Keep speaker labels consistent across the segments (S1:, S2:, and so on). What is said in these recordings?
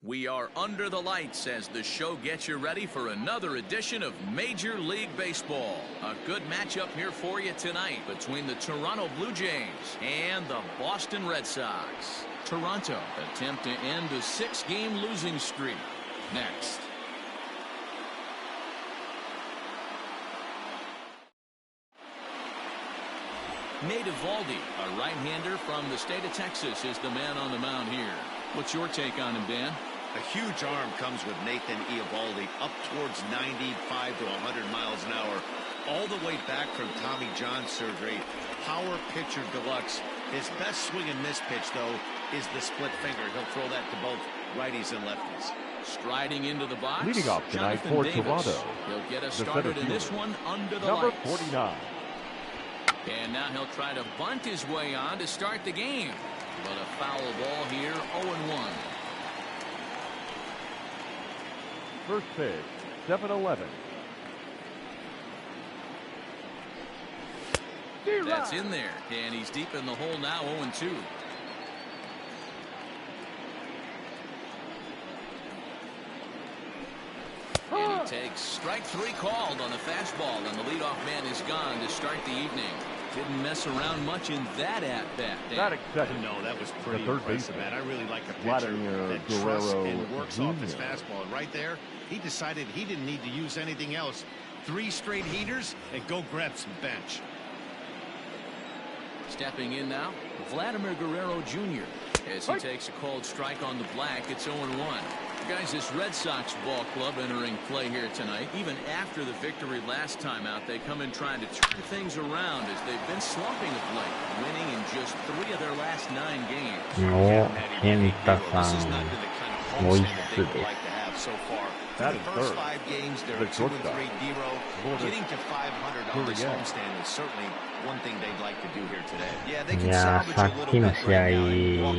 S1: We are under the lights as the show gets you ready for another edition of Major League Baseball. A good matchup here for you tonight between the Toronto Blue Jays and the Boston Red Sox. Toronto attempt to end a 6-game losing streak. Next. Nate Eovaldi, a right-hander from the state of Texas, is the man on the mound here. What's your take on him, Dan?
S2: A huge arm comes with Nathan Eovaldi, up towards 95 to 100 miles an hour, all the way back from Tommy John surgery. Power pitcher deluxe. His best swing and miss pitch, though, is the split finger. He'll throw that to both righties and lefties.
S1: Striding into the box,
S3: leading off tonight for Toronto.
S1: He'll get us started in this one under the
S3: number
S1: lights.
S3: 49.
S1: And now he'll try to bunt his way on to start the game. But a foul ball here, 0-1.
S3: First pitch, 7-11.
S1: That's in there, and he's deep in the hole now, 0-2. And he takes strike 3 called on the fastball, and the leadoff man is gone to start the evening. Didn't mess around much in that at-bat.
S2: No, that was pretty impressive, man. I really like a pitcher that trusts and works off his fastball. And right there, he decided he didn't need to use anything else. 3 straight heaters and go grab some bench.
S1: Stepping in now, Vladimir Guerrero Jr. as he takes a called strike on the black. It's 0-1. Guys, this Red Sox ball club entering play here tonight. Even after the victory last time out, they come in trying to turn things around as they've been slumping of late, winning in just 3 of their last 9 games.
S2: This is not the kind of homestand that they would like to have so far.
S3: That
S2: the
S3: is
S2: first
S3: third.
S2: 5 games, they're 2-3 D-row. Getting to 500 on this homestand is certainly one thing they'd like to do here today. Yeah, they can salvage a little bit right now.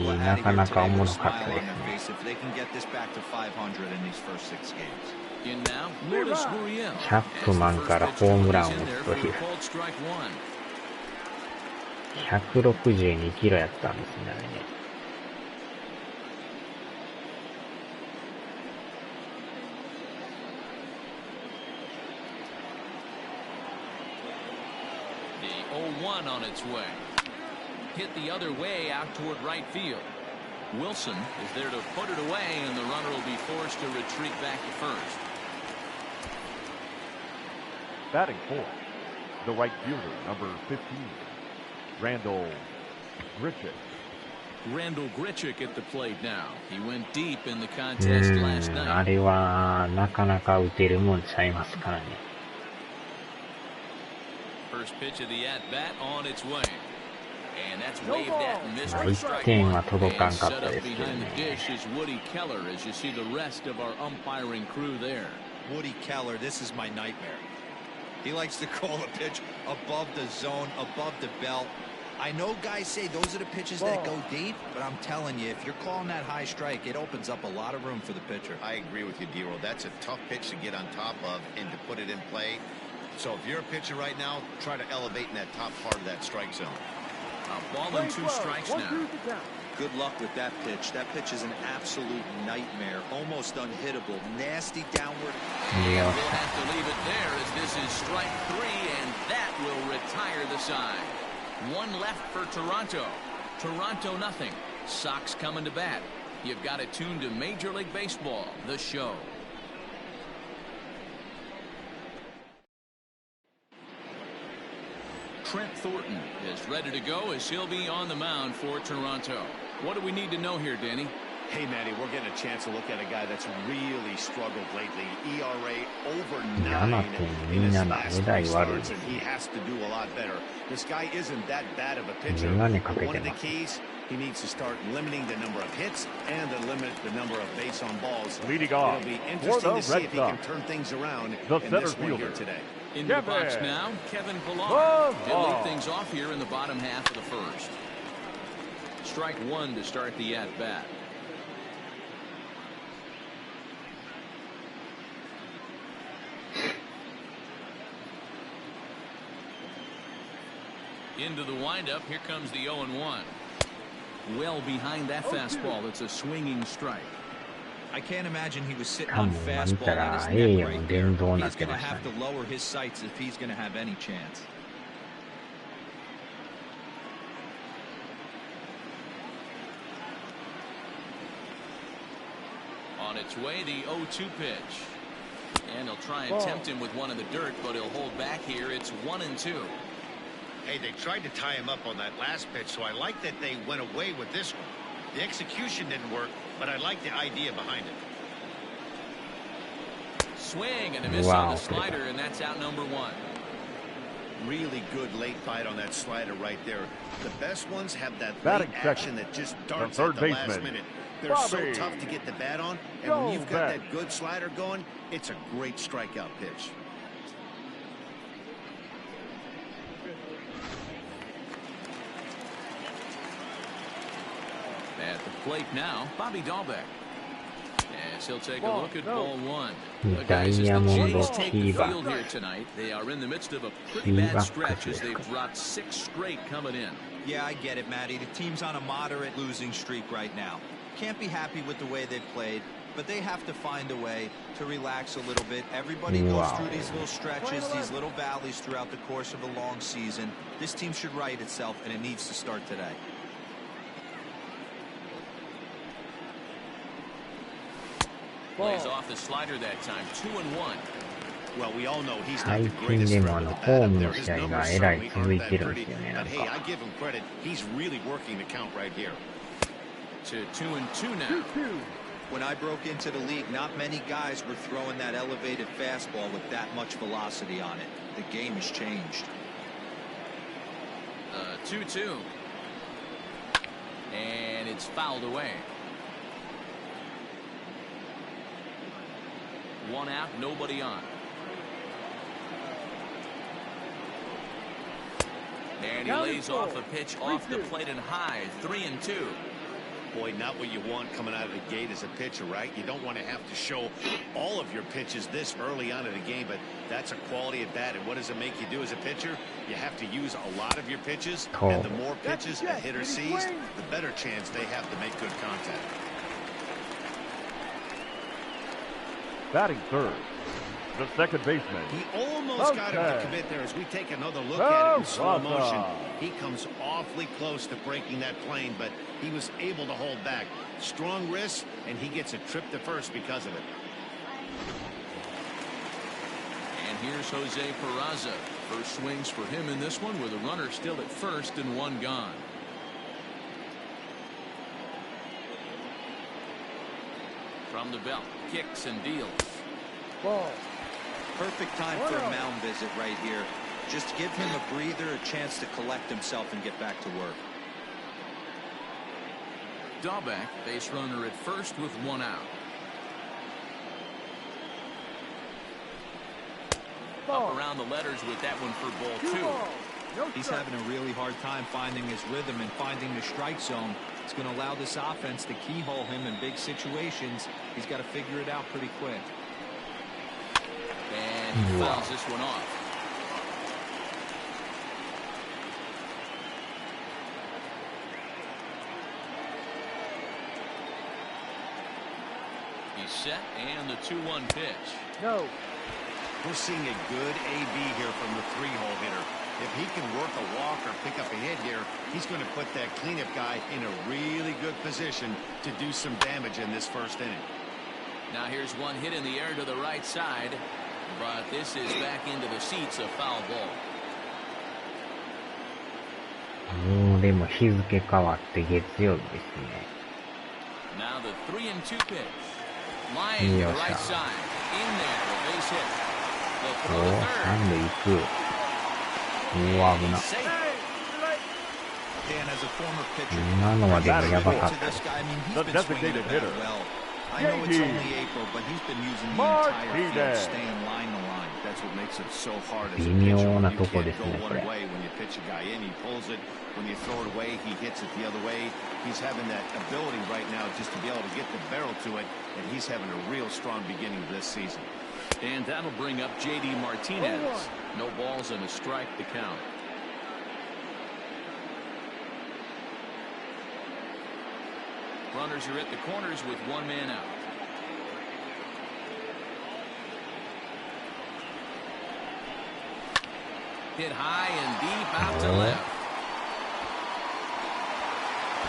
S2: Walk out of here today with a smile on their face if they can get this back to 500 in these first 6 games.
S1: In now, Lourdes Gurriel.
S4: チャップマンからホームランを打つという162キロやったんですね、あれね。
S1: The 0-1 on its way. Hit the other way out toward right field. Wilson is there to put it away, and the runner will be forced to retreat back to first.
S3: Batting fourth, the right fielder, number 15, Randall Grichuk.
S1: Randall Grichuk at the plate now. He went deep in the contest last
S4: あ
S1: night.
S4: れはなかなか打てるもんちゃいますからね。
S1: First pitch of the at-bat on its way. And that's waved at and missed for
S4: 1
S1: strike
S4: 点
S1: one.
S4: は届かん
S1: And
S4: かっ
S1: set
S4: た
S1: up
S4: ですけど
S1: behind the
S4: ね。
S1: dish is Woody Keller as you see the rest of our umpiring crew there.
S2: Woody Keller, this is my nightmare. He likes to call a pitch above the zone, above the belt. I know guys say those are the pitches that go deep, but I'm telling you, if you're calling that high strike, it opens up a lot of room for the pitcher. I agree with you, D-Roll. That's a tough pitch to get on top of and to put it in play. So if you're a pitcher right now, try to elevate in that top part of that strike zone.
S1: A ball and 2 strikes now.
S2: Good luck with that pitch. That pitch is an absolute nightmare, almost unhittable, nasty downward.
S1: We'll have to leave it there as this is strike 3, and that will retire the side. 1 left for Toronto. Toronto nothing. Sox coming to bat. You've got it tuned to Major League Baseball, the show. Trent Thornton is ready to go as he'll be on the mound for Toronto. What do we need to know here, Danny?
S2: Hey, Matty, we're getting a chance to look at a guy that's really struggled lately. ERA over 9 in his last 3 starts, and he has to do a lot better. This guy isn't that bad of a pitcher. One of the keys, he needs to start limiting the number of hits and to limit the number of base on balls.
S3: Leading off,
S2: it'll be interesting to see if he can turn things around in this one here today.
S1: Into the box now, Kevin Pillar. He'll lead things off here in the bottom half of the first. Strike 1 to start the at-bat. Into the windup, here comes the 0-1. Well behind that fastball, it's a swinging strike.
S2: I can't imagine he was sitting
S4: 多
S2: on
S4: 分見
S2: fastball
S4: た
S2: on
S4: ら
S2: his
S4: A
S2: neck
S4: も
S2: right
S4: 電
S2: there.
S4: 動になっ
S2: He's
S4: て
S2: going to
S4: ました
S2: have
S4: ね。
S2: to lower his sights if he's going to have any chance.
S1: On its way, the 0-2 pitch. And he'll try and tempt him with one in the dirt, but he'll hold back here. It's 1-2.
S5: Hey, they tried to tie him up on that last pitch, so I like that they went away with this one. The execution didn't work, but I like the idea behind it.
S1: Swing and a miss on the slider, and that's out number 1.
S5: Really good late bite on that slider right there. The best ones have that
S3: Batting
S5: late action that just darts at the last minute. They're so tough to get the bat on, and when you've got that good slider going, it's a great strikeout pitch.
S1: At the plate now, Bobby Dahlbeck. As he'll take a look at ball 1. The guys, as the Jays take the field here tonight, they are in the midst of a pretty bad stretch as they've dropped 6 straight coming in.
S2: Yeah, I get it, Matty. The team's on a moderate losing streak right now. Can't be happy with the way they've played, but they have to find a way to relax a little bit. Everybody goes through these little stretches, these little valleys throughout the course of a long season. This team should right itself, and it needs to start today.
S1: Plays off the slider that time. 2-1.
S5: Well, we all know he's not the
S4: 最近
S5: greatest
S4: で
S5: thrower
S4: も
S5: of the
S4: ホー
S5: bat
S4: ム
S5: up
S4: の
S5: there. His
S4: 試合が
S5: numbers
S4: えらい
S5: certainly
S4: 続
S5: aren't
S4: い
S5: that
S4: てるんで
S5: pretty,
S4: すよね、な
S5: but
S4: ん
S5: hey,
S4: か。
S5: I give him credit. He's really working the count right here.
S1: To 2-2 now.
S2: When I broke into the league, not many guys were throwing that elevated fastball with that much velocity on it. The game has changed.
S1: 2-2. And it's fouled away. 1 out, nobody on. And he lays off a pitch off the plate and high. 3-2.
S5: Boy, not what you want coming out of the gate as a pitcher, right? You don't want to have to show all of your pitches this early on in the game, but that's a quality at bat. And what does it make you do as a pitcher? You have to use a lot of your pitches, and the more pitches a hitter sees, the better chance they have to make good contact.
S3: Batting third, the second baseman.
S5: He almost got him to commit there as we take another look at it in slow motion. He comes awfully close to breaking that plane, but he was able to hold back. Strong wrist, and he gets a trip to first because of it.
S1: And here's Jose Peraza. First swings for him in this one with a runner still at first and 1 gone. From the belt, kicks and deals.
S2: Perfect time for a mound visit right here. Just give him a breather, a chance to collect himself and get back to work.
S1: Dahlbeck, base runner at first with 1 out. Up around the letters with that one for ball 2.
S2: He's having a really hard time finding his rhythm and finding the strike zone. It's going to allow this offense to keyhole him in big situations. He's got to figure it out pretty quick.
S1: And he fouls this one off. He's set, and the 2-1 pitch.
S3: No.
S5: We're seeing a good AB here from the 3-hole hitter. If he can work a walk or pick up a hit here, he's going to put that cleanup guy in a really good position to do some damage in this first inning.
S1: Now here's one hit in the air to the right side, but this is back into the seats, a foul ball.
S4: もうでも日付変わって月曜日ですね。
S1: Now the 3-2 pitch. Line to the right side. In there, a base hit. The throw to third.
S4: 三塁行く。うわ、危な。
S2: Dan, as a former pitcher,
S4: 今のはでもやばかっ
S2: to
S4: た。
S2: this guy, I mean, he's
S3: The
S2: been swinging
S3: designated
S2: the bat
S3: hitter.
S2: well. I know it's only April, but he's been using the entire field, staying line to line.
S5: That's what makes it so hard as a
S4: 微
S5: pitcher.
S4: 妙
S5: When
S4: な
S5: you
S4: とこ
S5: can't
S4: です
S5: go
S4: ね、こ
S5: one
S4: れ。
S5: way. When you pitch a guy in, he pulls it. When you throw it away, he hits it the other way. He's having that ability right now just to be able to get the barrel to it, and he's having a real strong beginning of this season.
S1: And that'll bring up J.D. Martinez. No balls and a strike to count. Runners are at the corners with 1 man out. Hit high and deep out to left.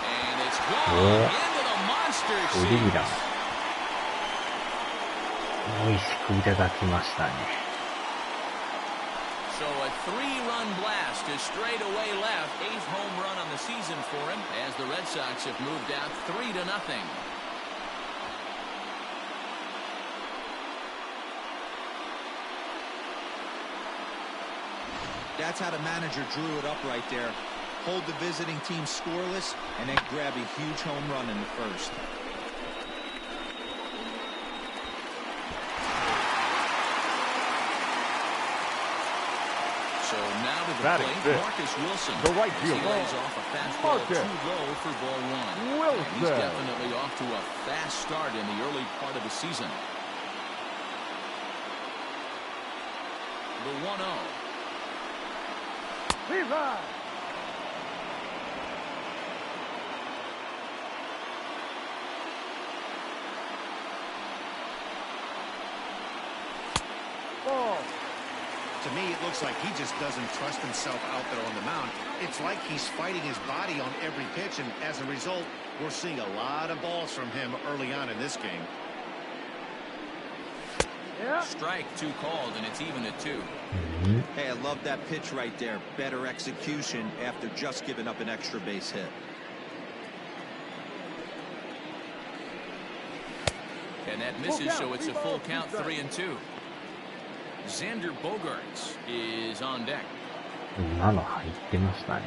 S1: And it's gone into the monster seat.
S4: 美味しくいただきましたね。
S1: So a 3-run blast to straightaway left. 8th home run on the season for him as the Red Sox have moved out 3-0.
S2: That's how the manager drew it up right there. Hold the visiting team scoreless and then grab a huge home run in the first.
S1: So now to the
S3: Batting
S1: plate,
S3: fifth,
S1: Marcus Wilson.
S3: the right
S1: He
S3: fielder,
S1: lays off a fastball
S3: Marcus
S1: too low for ball one.
S3: Wilson.
S1: And he's definitely off to a fast start in the early part of the season. The 1-0.
S3: Viva! Ball.
S5: To me, it looks like he just doesn't trust himself out there on the mound. It's like he's fighting his body on every pitch, and as a result, we're seeing a lot of balls from him early on in this game.
S3: Yeah.
S1: Strike 2 called, and it's even at 2.
S2: Hey, I love that pitch right there. Better execution after just giving up an extra base hit.
S1: And that misses, so it's a full count, 3-2. Xander Bogaerts is on deck.
S4: 今の入ってましたね。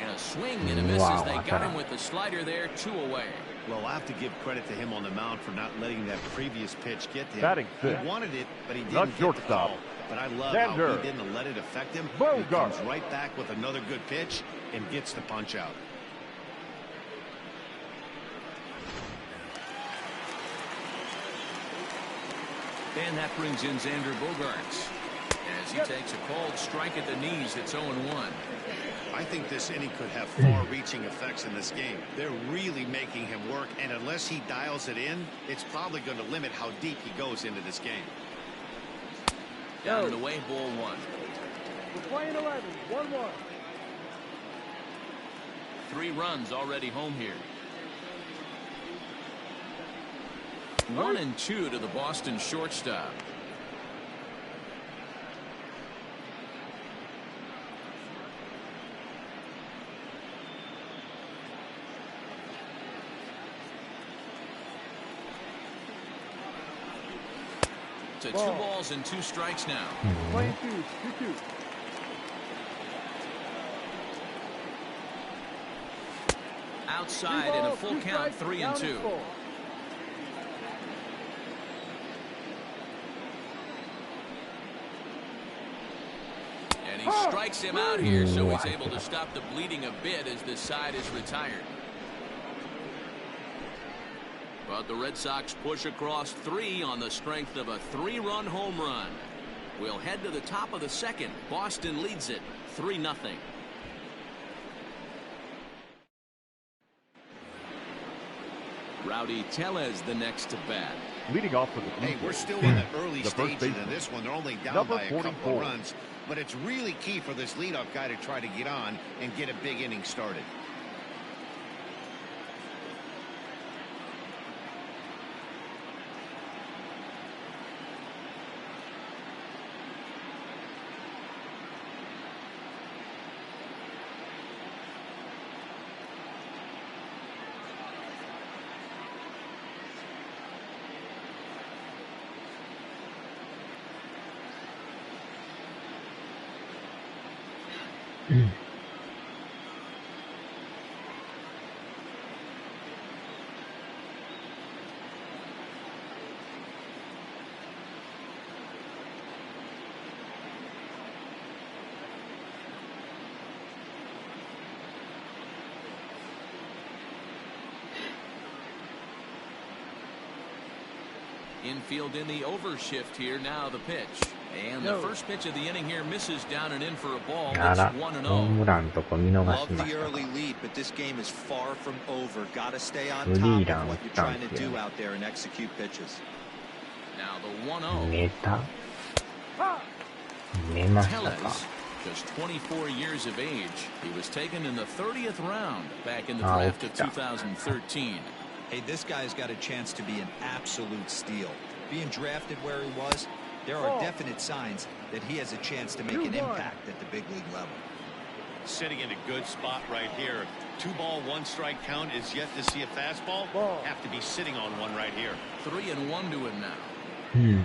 S1: And a swing and a miss as they got him with the slider there, 2 away.
S5: Well, I have to give credit to him on the mound for not letting that previous pitch get to him.
S3: Batting
S5: He
S3: fifth,
S5: wanted it, but he
S3: the
S5: didn't get the
S3: shortstop,
S5: call. But I love
S3: Xander
S5: how he didn't let it affect him. He
S3: Bogaerts.
S5: comes right back with another good pitch and gets the punch out.
S1: And that brings in Xander Bogaerts as he takes a called strike at the knees. It's 0-1.
S5: I think this inning could have far-reaching effects in this game. They're really making him work, and unless he dials it in, it's probably going to limit how deep he goes into this game.
S1: Down and away, ball 1.
S3: We're playing 11, 1-1.
S1: 3 runs already home here. 1-2 to the Boston shortstop. To 2 balls and 2 strikes now.
S3: Playing 2-2.
S1: Outside in a full count, 3-2. And he strikes him out here, so he's able to stop the bleeding a bit as this side is retired. But the Red Sox push across 3 on the strength of a 3-run home run. We'll head to the top of the second. Boston leads it 3-0. Rowdy Tellez the next to bat.
S3: Leading off for the Blue
S5: Hey, we're
S3: Jays,
S5: still in the early
S3: the first
S5: stages
S3: baseman,
S5: of this one. They're only down
S3: number
S5: by a couple
S3: 44.
S5: of runs, but it's really key for this leadoff guy to try to get on and get a big inning started.
S1: Infield in the overshift here. Now the pitch. And the first pitch of the inning here misses down and in for a ball. It's
S4: ホームランとか見逃し
S2: Love
S4: ま
S2: the
S4: したか。
S2: early lead, but this game is far from over. Got to stay on
S4: スリ
S2: top
S4: ーラン
S2: of
S4: 打
S2: what
S4: っ
S2: you're
S4: たん
S2: trying
S4: で
S2: to
S4: すよ
S2: do out there and execute pitches.
S1: Now the 1-0.
S4: ネタ寝ましたか。
S1: Tellez, just 24 years of age. He was taken in the 30th round back in the
S4: Ah,
S1: draft of
S4: okay.
S1: 2013.
S2: Hey, this guy's got a chance to be an absolute steal. Being drafted where he was, there are definite signs that he has a chance to make an impact at the big league level.
S5: Sitting in a good spot right here. 2-ball, 1-strike count is yet to see a fastball. Have to be sitting on one right here.
S1: 3-1 to him now.
S4: うん。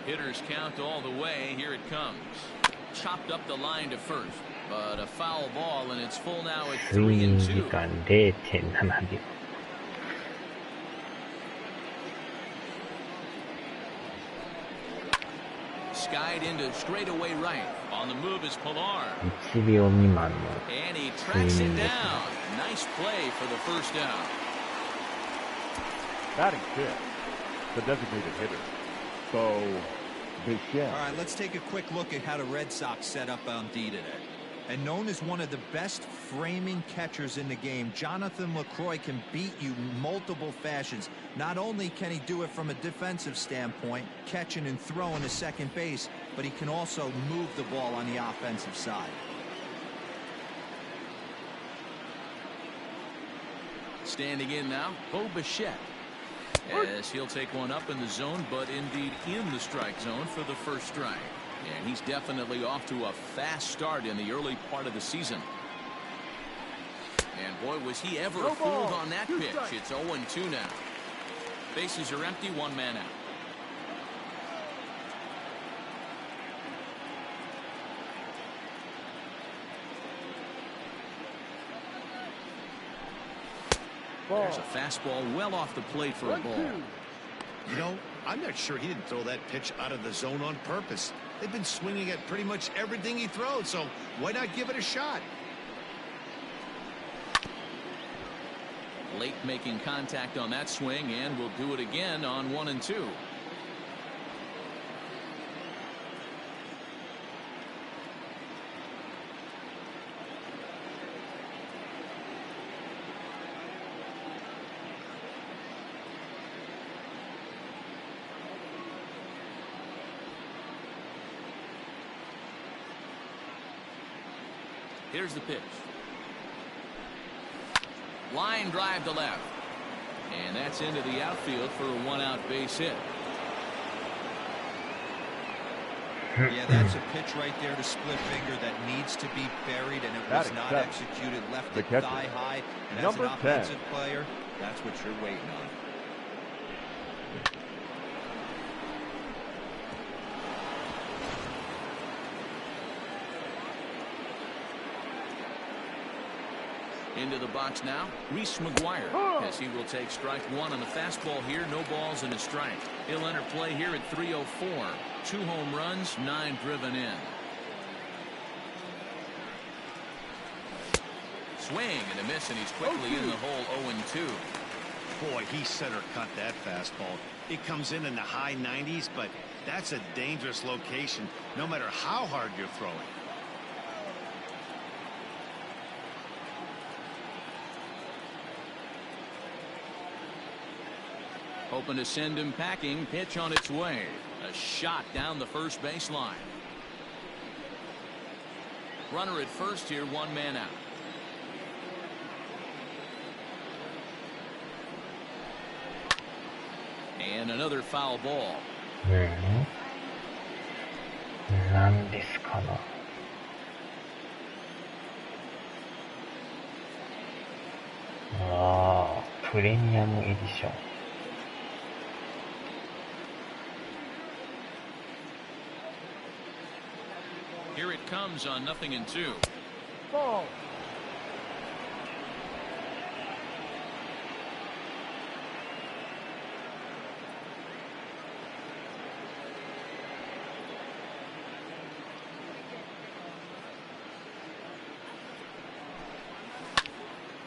S1: Hitters count all the way. Here it comes. Chopped up the line to first, but a foul ball, and it's full now at
S4: 睡眠時
S1: 3-2.
S4: 間 0.7 秒。
S1: Skied into straightaway right. On the move is Pilar.
S4: 1秒未満の
S1: And he
S4: 睡
S1: tracks
S4: 眠
S1: it
S4: ですね。
S1: down. Nice play for the first down.
S3: Batting fifth, the designated hitter, Bo Bichette.
S2: All right, let's take a quick look at how the Red Sox set up on D today. And known as one of the best framing catchers in the game, Jonathan LaCroix can beat you multiple fashions. Not only can he do it from a defensive standpoint, catching and throwing to second base, but he can also move the ball on the offensive side.
S1: Standing in now, Bo Bichette. As he'll take one up in the zone, but indeed in the strike zone for the first strike. And he's definitely off to a fast start in the early part of the season. And boy, was he ever
S3: No
S1: fooled
S3: ball.
S1: on that
S3: Two
S1: pitch.
S3: strikes.
S1: It's 0-2 now. Bases are empty, one man out. There's a fastball well off the plate for a ball.
S3: 1-2.
S5: You know, I'm not sure he didn't throw that pitch out of the zone on purpose. They've been swinging at pretty much everything he throws, so why not give it a shot?
S1: Late making contact on that swing, and will do it again on 1-2. Here's the pitch. Line drive to left. And that's into the outfield for a one-out base hit.
S2: Yeah, that's a pitch right there to split finger that needs to be buried, and it was
S3: Batting
S2: not
S3: seventh,
S2: executed. Left
S3: the
S2: it
S3: catcher,
S2: thigh high, and as
S3: number
S2: an
S3: 10.
S2: offensive player, that's what you're waiting on.
S1: Into the box now, Reese McGuire, as he will take strike one on the fastball here. No balls and a strike. He'll enter play here at 3:04. 2 home runs, 9 driven in. Swing and a miss, and he's quickly in the hole. 0-2.
S5: Boy, he center cut that fastball. It comes in the high 90s, but that's a dangerous location no matter how hard you're throwing.
S1: Hoping to send him packing. Pitch on its way. A shot down the first baseline. Runner at first here, 1 man out. And another foul ball.
S4: なんですかな。ああ、プレミアムエディション。
S1: Here it comes on 0-2.
S3: Ball.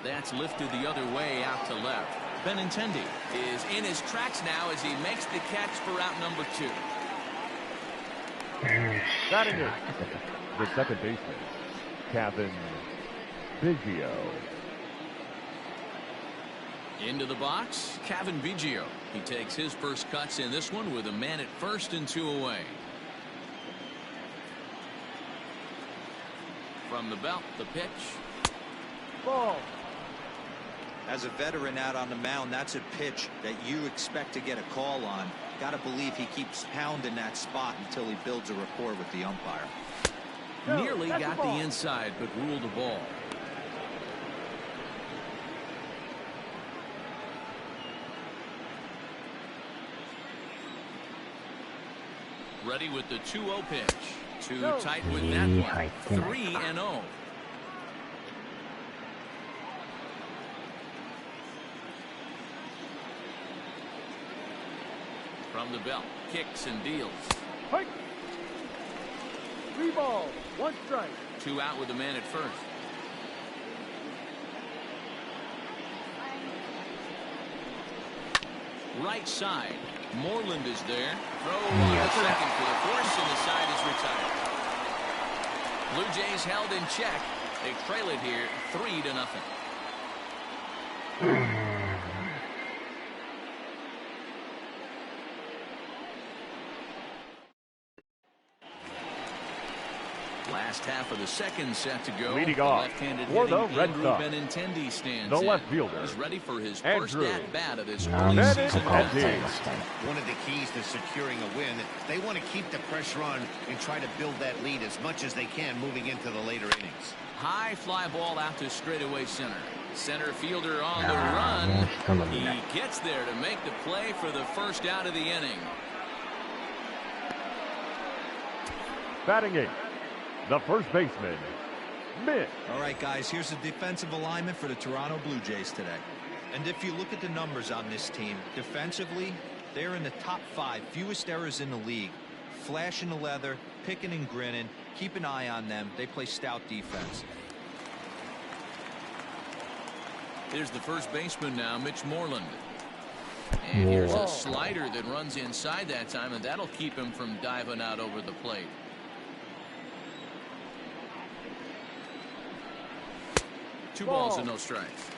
S1: That's lifted the other way out to left. Benintendi is in his tracks now as he makes the catch for out number 2.
S3: Batting eighth, the second baseman, Kevin Biggio.
S1: Into the box, Kevin Biggio. He takes his first cuts in this one with a man at first and 2 away. From the belt, the pitch.
S3: Ball.
S2: As a veteran out on the mound, that's a pitch that you expect to get a call on. Got to believe he keeps pounding that spot until he builds a rapport with the umpire.
S1: Nearly got the inside, but ruled a ball. Ready with the 2-0 pitch. Too tight with that one. 3-0. From the belt, kicks and deals.
S3: 3 balls, 1 strike.
S1: 2 out with the man at first. Right side. Moreland is there. Throw on the second for the force, and the side is retired. Blue Jays held in check. They trail it here 3-0. Last half of the second set to go.
S3: Leading off for the Red Sox,
S1: MLB stands
S3: the left fielder.
S1: He's ready for his
S3: Andrew.
S1: first at-bat of this early season contest.
S5: One of the keys to securing a win, they want to keep the pressure on and try to build that lead as much as they can moving into the later innings.
S1: High fly ball out to straightaway center. Center fielder on the run. He gets there to make the play for the first out of the inning.
S3: Batting 8, the first baseman, Mitt.
S2: All right, guys, here's the defensive alignment for the Toronto Blue Jays today. And if you look at the numbers on this team, defensively, they're in the top 5, fewest errors in the league. Flashing the leather, picking and grinning. Keep an eye on them. They play stout defense.
S1: Here's the first baseman now, Mitch Moreland. And here's a slider that runs inside that time, and that'll keep him from diving out over the plate. Two balls and no strikes.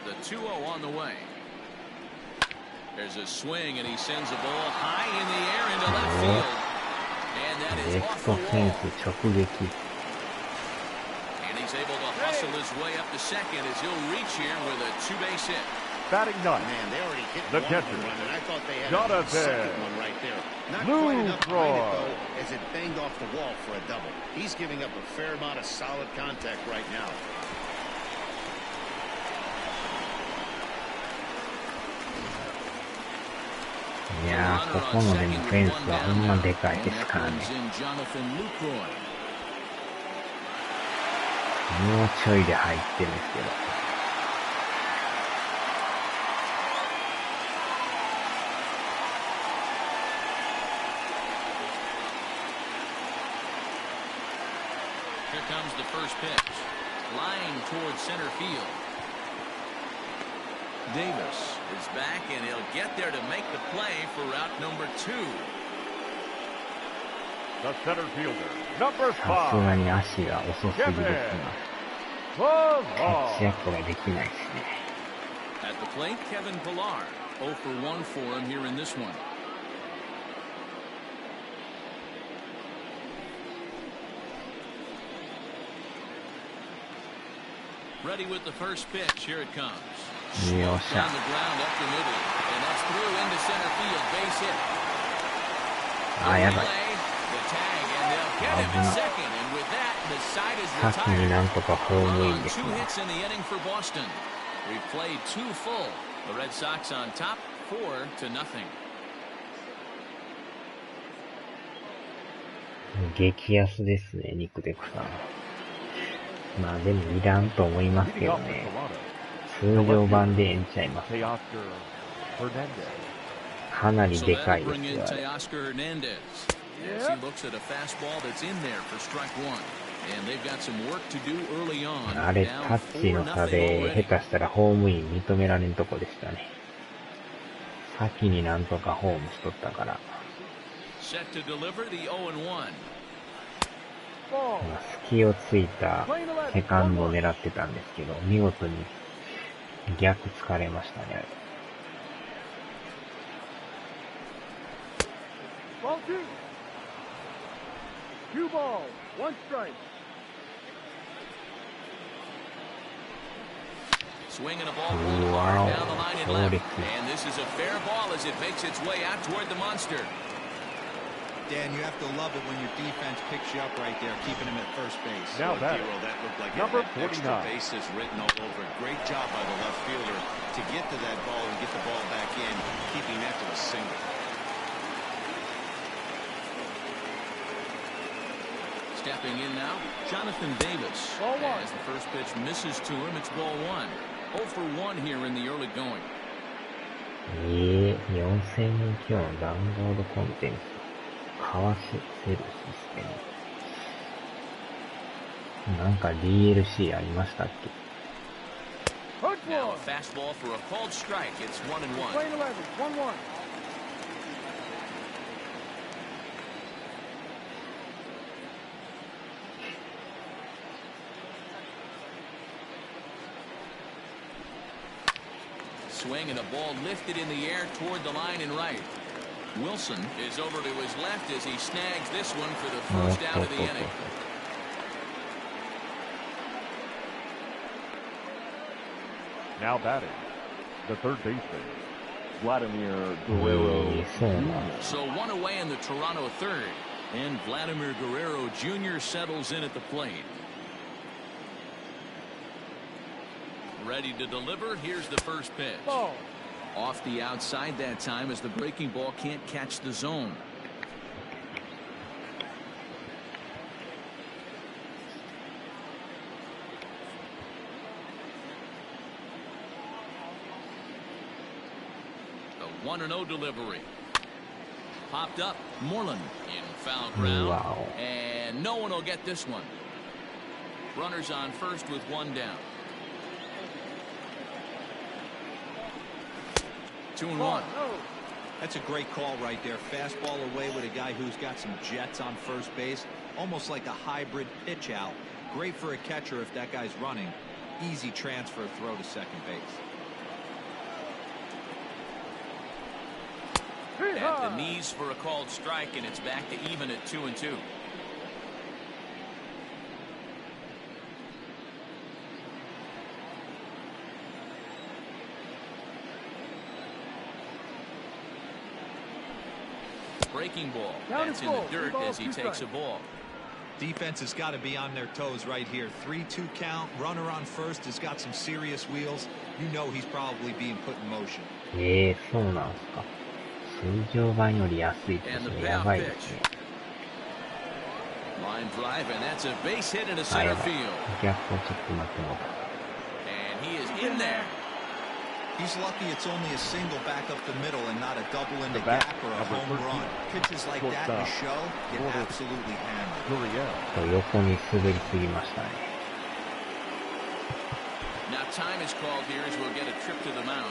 S1: The 2-0 on the way. There's a swing, and he sends a ball high in the air into left field. And that is off the wall. And he's able to hustle his way up to second as he'll reach here with a 2-base hit.
S3: Batting 9,
S5: Man, they already hit
S3: the
S5: one
S3: catcher,
S5: run, and I thought they had
S3: Jonathan.
S5: a second one right there. Not
S3: Lou
S5: quite enough behind it,
S3: Croy.
S5: though, as it banged off the wall for a double. He's giving up a fair amount of solid contact right now.
S4: Yeah, ここのでもフェンスはほんまでかいですからね。もうちょいで入ってるんですけど。
S1: Here comes the first pitch. Line towards center field. Davis is back, and he'll get there to make the play for route number 2.
S3: The center fielder, number
S4: さす
S3: 5,
S4: がに足が遅すぎですね。キャッチアップができないですね。
S1: At the plate, Kevin Pillar. 0 for 1 for him here in this one. Ready with the first pitch. Here it comes.
S4: よっし
S1: Down
S4: ゃ。
S1: the ground up the middle, and that's through into center field. Base hit.
S4: あ、やばい。
S1: The tag, and they'll get him at second, and with that, the side is
S4: 先に
S1: retired.
S4: なんとかホームイン
S1: On
S4: です
S1: 2
S4: ね。
S1: hits in the inning for Boston. We've played 2 full. The Red Sox on top, 4-0.
S4: 激安ですね、肉デコさん。まあでもいらんと思いますけ
S3: leading
S4: ど
S3: off for
S4: ね。
S3: Toronto,
S4: 通常版でええんちゃいます。
S3: Teoscar Hernandez.
S4: かなり
S1: So
S4: でか
S1: that'll
S4: いで
S1: bring
S4: す
S1: in
S4: よ、あれ。
S1: Teoscar Hernandez as he looks at a fastball that's in there for strike 1. And they've got some work to do early on.
S4: あれ、
S1: Down
S4: タッチの差で
S1: 4-0
S4: 下手したらホームイン認められんとこでしたね。先になんとかホームしとったから。
S1: Set to deliver the 0-1.
S3: Ball.
S4: まあ隙をついたセカンドを狙ってたんですけど、見事に逆疲れましたね。
S3: Ball 2.
S6: 2 balls, 1 strike.
S1: Swinging a ball pulled hard down the line and left. And this is a fair ball as it makes its way out toward the monster.
S2: Dan, you have to love it when your defense picks you up right there, keeping him at first base.
S3: Now that
S5: looked like
S3: number
S5: it had
S3: 49.
S5: Extra bases written all over it. Great job by the left fielder to get to that ball and get the ball back in, keeping that to a single.
S1: Stepping in now, Jonathan Davis.
S6: Ball 1.
S1: As the first pitch misses to him, it's ball 1. 0 for 1 here in the early going.
S4: 4000人強のダウンロードコンテンツ。かわせるシステム。なんか DLC ありましたっけ？
S1: Now a fastball for a called strike. It's 1-1.
S6: Playing 11, 1-1.
S1: Swing and a ball lifted in the air toward the line and right. Wilson is over to his left as he snags this one for the first out of the inning.
S3: Now batting, the third baseman, Vladimir Guerrero.
S1: So one away in the Toronto third, and Vladimir Guerrero Jr. settles in at the plate. Ready to deliver. Here's the first pitch.
S6: Ball.
S1: Off the outside that time as the breaking ball can't catch the zone. The 1-0 delivery. Popped up. Moreland in foul ground.
S4: Wow.
S1: And no one will get this one. Runners on first with 1 down. 2-1.
S2: That's a great call right there. Fastball away with a guy who's got some jets on first base. Almost like a hybrid pitch out. Great for a catcher if that guy's running. Easy transfer throw to second base.
S1: At the knees for a called strike, and it's back to even at 2-2. Breaking ball. That's in the dirt as he takes a ball.
S2: Defense has got to be on their toes right here. 3-2 count. Runner on first has got some serious wheels. You know he's probably being put in motion.
S4: そうなんですか。通常版より安いってやばいですね。
S1: Line drive, and that's a base hit into center field.
S4: 逆をちょっと待ってもらった。
S1: And he is in there.
S2: He's lucky it's only a single back up the middle and not a double in the gap or a home run. Pitches like that in the show get absolutely hammered.
S4: 横に滑りすぎましたね。
S1: Now time is called here as we'll get a trip to the mound.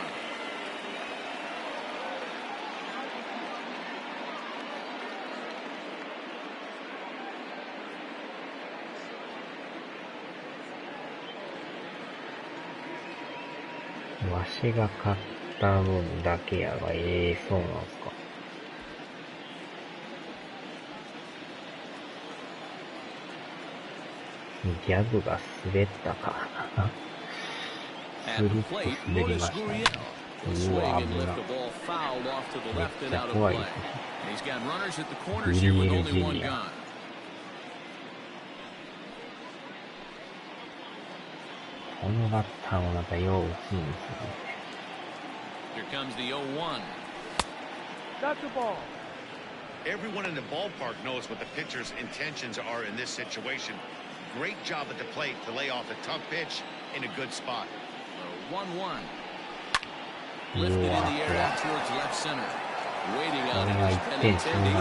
S4: わしが買った分だけやが、そうなんすか。ギャグが滑ったか。スルッと滑りましたね。うわ、危な。めっちゃ怖いですね。ギリギリギリや。このバッターもまたよう打つんですよね。
S1: Here comes the 0-1.
S6: That's the ball.
S5: Everyone in the ballpark knows what the pitcher's intentions are in this situation. Great job at the plate to lay off a tough pitch in a good spot.
S1: 1-1. Lifted in the air out towards left center. Waiting on it is Benintendi.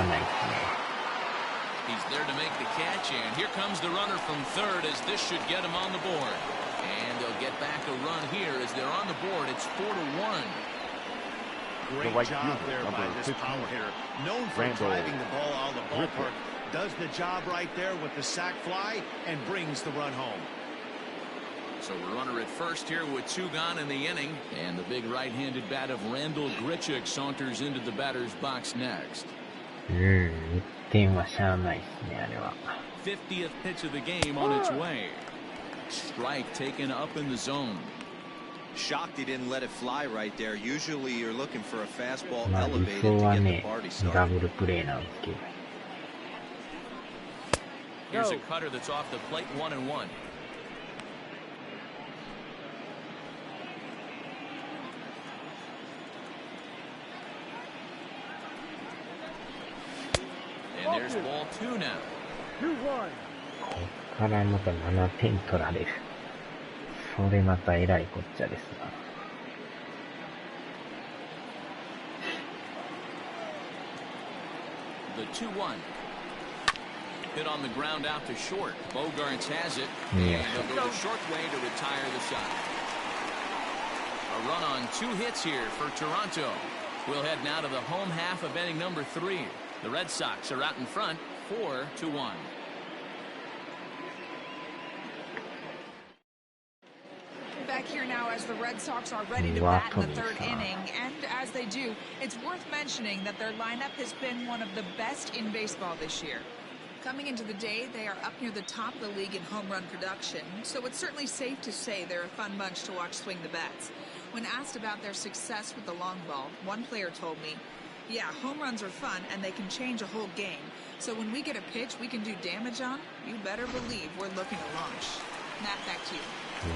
S1: He's there to make the catch, and here comes the runner from third as this should get him on the board. And they'll get back a run here as they're on the board. It's 4-1.
S5: Great job there by this power hitter. Known for driving the ball out of the ballpark. Does the job right there with the sac fly and brings the run home.
S1: So a runner at first here with 2 gone in the inning. And the big right-handed bat of Randall Grichuk saunters into the batter's box next.
S4: 1点はしゃあないですね、あれは。
S1: 50th pitch of the game on its way. Strike taken up in the zone.
S2: Shocked he didn't let it fly right there. Usually you're looking for a fastball
S4: まあ理
S2: elevated
S4: 想
S2: to
S4: は
S2: get the
S4: ね、
S2: party
S4: ダ
S2: started.
S4: ブルプレーなんですけど。
S1: Here's a cutter that's off the plate, 1-1. And there's ball 2 now.
S6: 2-1.
S4: こっからまた7点取られる。それまた偉いこっちゃですな。
S1: The 2-1. Hit on the ground out to short. Bogarts has it.
S4: Yeah.
S1: And he'll go the short way to retire the side. A run on 2 hits here for Toronto. We'll head now to the home half of inning number 3. The Red Sox are out in front, 4-1.
S7: Back here now as the Red Sox are ready to bat in the 3rd inning. And as they do, it's worth mentioning that their lineup has been one of the best in baseball this year. Coming into the day, they are up near the top of the league in home run production, so it's certainly safe to say they're a fun bunch to watch swing the bats. When asked about their success with the long ball, one player told me, "Yeah, home runs are fun and they can change a whole game. So when we get a pitch we can do damage on, you better believe we're looking to launch." Matt, back to you.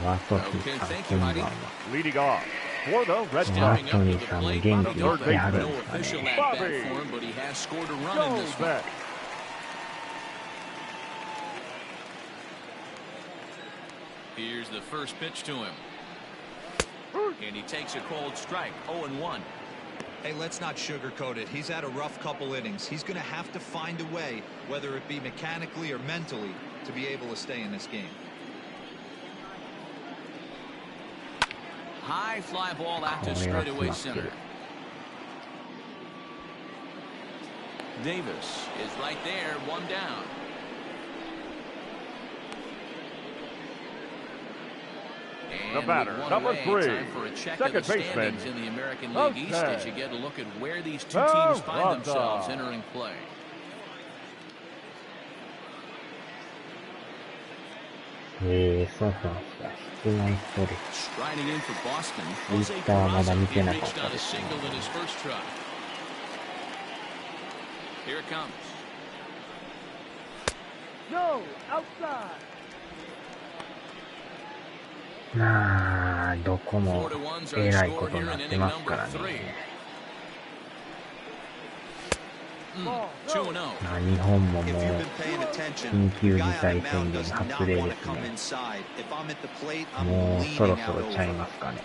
S4: ワトニさん、こんばんは。
S3: Leading off for the Red
S4: ワ
S3: Sox.
S4: トニさんも元気にしてはるん
S1: No
S4: ですか
S1: official
S4: ね。
S1: at bat for him, but he has scored a run in this one.
S3: Back.
S1: Here's the first pitch to him. And he takes a cold strike, 0-1.
S2: Hey, let's not sugarcoat it. He's had a rough couple innings. He's going to have to find a way, whether it be mechanically or mentally, to be able to stay in this game.
S1: High fly ball out to straightaway center. Davis is right there, 1 down.
S3: The batter, number 3,
S1: time for a check of the
S3: second baseman,
S1: standings in the American League East as you get a look at where these two
S3: the
S1: teams find
S3: Red
S1: themselves
S3: Sox.
S1: entering play. Striding in for Boston, Jose Peraza, he reached on a single in his first try. Here it comes.
S6: No, outside.
S4: まあ、どこもえらいことになってますからね。まあ、日本ももう緊急事態宣言発令ですね。もうそろそろちゃいますかね。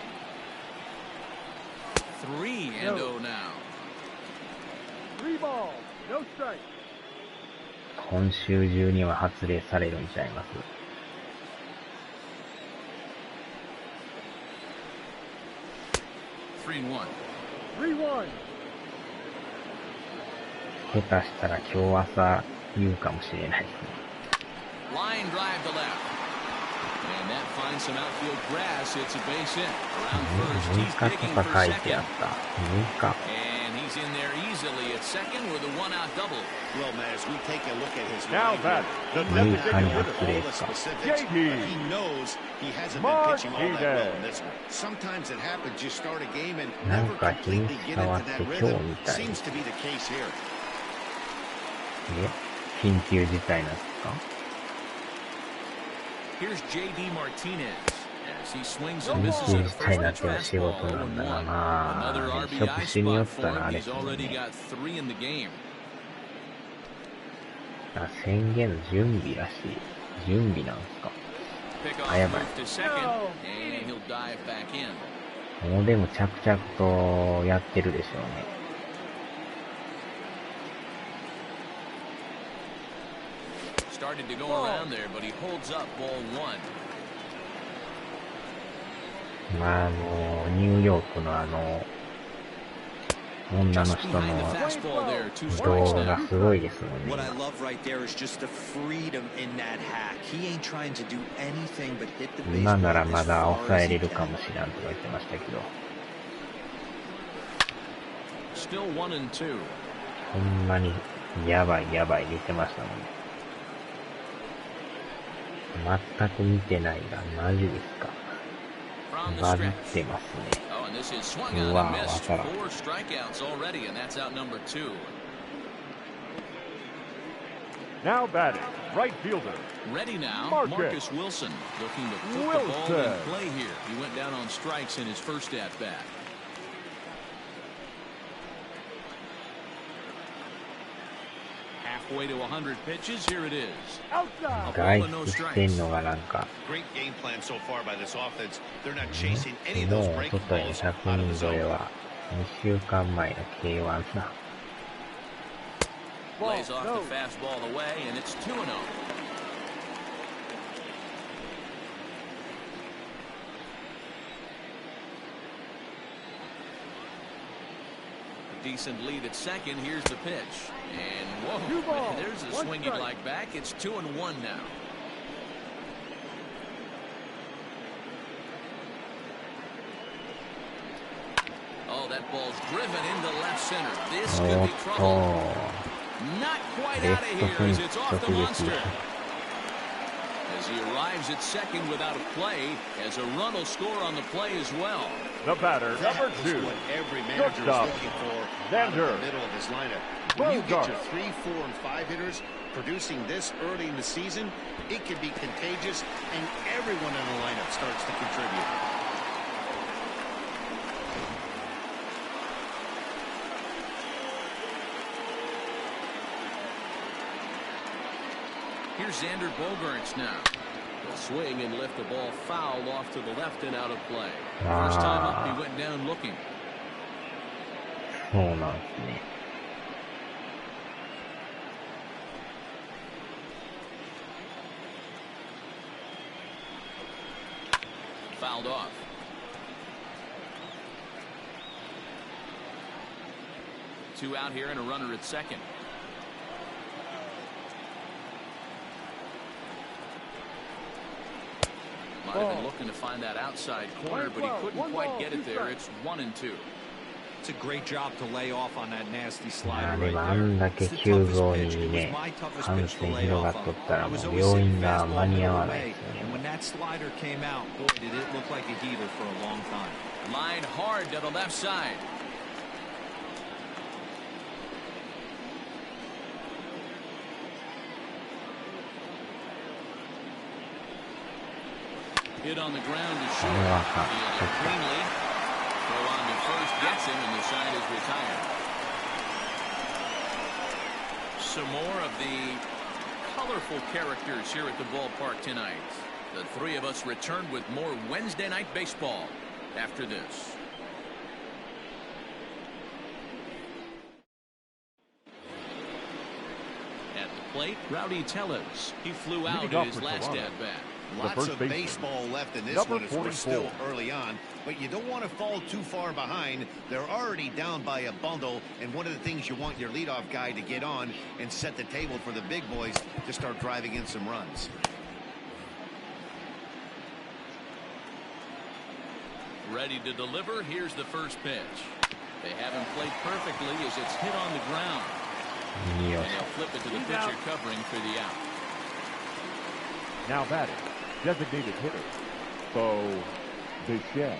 S6: 3-0 now. 3 balls, no strike.
S4: 今週中には発令されるんちゃいます。
S1: 3-1.
S6: 3-1.
S4: 下手したら今日朝言うかもしれないですね。
S1: Line drive to left. And that finds some outfield grass. It's a base hit. Around first, he's digging for second. And he's in there easily at second with a 1-out double.
S5: Well, man, as we take a look at his
S3: Now
S5: line
S3: that
S5: here,
S3: the
S5: he doesn't
S3: designated
S5: have
S3: hitter,
S5: all the specifics, but he knows he hasn't been pitching all that well in this one. Sometimes it happens, you start a game and never completely get into that rhythm. Seems to be the case here.
S4: 緊急事態なんですか？
S1: Here's JD Martinez as he swings
S4: 緊
S1: and misses
S4: 急
S1: at
S4: 事
S1: first
S4: 態にな
S1: pitch
S4: っては仕事
S1: fastball
S4: なんだが、
S1: 0-1.
S4: まあ、
S1: Another
S4: 職
S1: RBI
S4: 種によ
S1: spot
S4: った
S1: for
S4: らあ
S1: him.
S4: れ
S1: He's
S4: ですよ
S1: already
S4: ね。
S1: got 3 in the game.
S4: 宣言の準備らしい。準備なんですか？
S1: Pickoff
S4: あ、やばい。
S1: move to second, and he'll dive back in.
S4: もうでも着々とやってるでしょうね。
S1: Started to go around there, but he holds up ball 1.
S4: まあニューヨークの女の人の動画がすごいですもんね。
S2: What I love right there is just the freedom in that hack. He ain't trying to do anything but hit the
S4: 今なら
S2: baseball
S4: ま
S2: as
S4: だ
S2: far
S4: 抑
S2: as
S4: え
S2: he
S4: れるか
S2: can.
S4: もしれんとか言ってましたけど、
S1: Still 1-2.
S4: ほんまにやばいやばい言ってましたもんね。全く見てないが、マジですか。バズってますね。うわ、わからん。
S3: Now batting, right fielder.
S1: Ready now, Marcus Wilson looking to put the ball in play here. He went down on strikes in his first at bat. Halfway to 100 pitches, here it is.
S6: Outside.
S4: 外出してんのがなんか、
S5: Great game plan so far by this offense. They're not chasing any of
S4: も
S5: those
S4: う
S5: breaking
S4: 外に
S5: balls
S4: 100
S5: out of
S4: 人
S5: the
S4: 超え
S5: zone.
S4: は2週間前の K1 な。
S1: Lays off the fastball away, and it's 2-0. Decent lead at second. Here's the pitch. And whoa, there's a swing you'd like back. It's 2-1 now. Oh, that ball's driven into left center. This could be trouble. Not quite out of here as it's off the monster. As he arrives at second without a play, as a run will score on the play as well.
S3: The batter, number 2.
S5: What every manager is looking for out of the middle of his lineup. When you get your 3, 4, and 5 hitters producing this early in the season, it can be contagious, and everyone in the lineup starts to contribute.
S1: Here's Xander Bogaerts now. He'll swing and lift the ball foul off to the left and out of play. First time up, he went down looking.
S4: そうなんですね。
S1: Fouled off. Two out here and a runner at second. Might have been looking to find that outside corner, but he couldn't quite get it there. It's 1-2.
S2: It's a great job to lay off on that nasty
S4: あ
S2: slider
S4: れ
S2: right
S4: はあん
S2: there.
S4: だけ
S2: It's the
S4: 急
S2: toughest
S4: 増
S2: pitch.
S4: に
S2: It was
S4: ね、
S2: my toughest
S4: 感
S2: pitch
S4: 染
S2: to lay
S4: 広が
S2: off
S4: っと
S2: on.
S4: ったら
S2: I
S4: も
S2: was
S4: う
S2: always
S4: 病
S2: saying
S4: 院が
S2: fastball
S4: 間に合
S2: middle
S4: わないで
S2: away,
S4: すよね。
S2: and when that slider came out, boy, did it look like a heater for a long time.
S1: Line hard to the left side. Hit on the ground to short. Cleanly. Throw on to first gets him, and the side is retired. Some more of the colorful characters here at the ballpark tonight. The three of us return with more Wednesday night baseball after this. At the plate, Rowdy Tellez. He flew out in his last at-bat.
S5: Lots of baseball left in this one as we're still early on, but you don't want to fall too far behind. They're already down by a bundle, and one of the things you want your leadoff guy to get on and set the table for the big boys to start driving in some runs.
S1: Ready to deliver. Here's the first pitch. They haven't played perfectly as it's hit on the ground. And they'll flip it to the pitcher covering for the out.
S3: Now batting, designated hitter, Bo Bichette.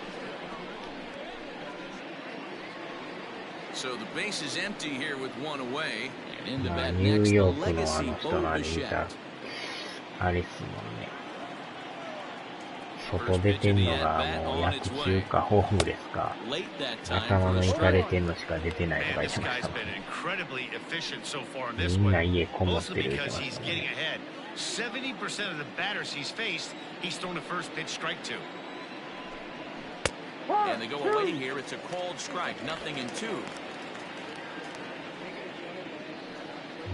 S1: So the base is empty here with one away. And in the
S4: まあ
S1: bat
S4: ニュ
S1: next,
S4: ー
S1: the
S4: ヨークのあ
S1: legacy
S4: の人
S1: Bo
S4: のあれ見た
S1: Bichette.
S4: あれっすもんね。外出てんのがもう役中かホームですか。頭のいかれてんのしか出てないとか言ってましたもんね。みんな家こもってるって言ってましたね。
S5: 70% of the batters he's faced, he's thrown a first pitch strike to.
S1: And they go away here. It's a called strike. Nothing in two.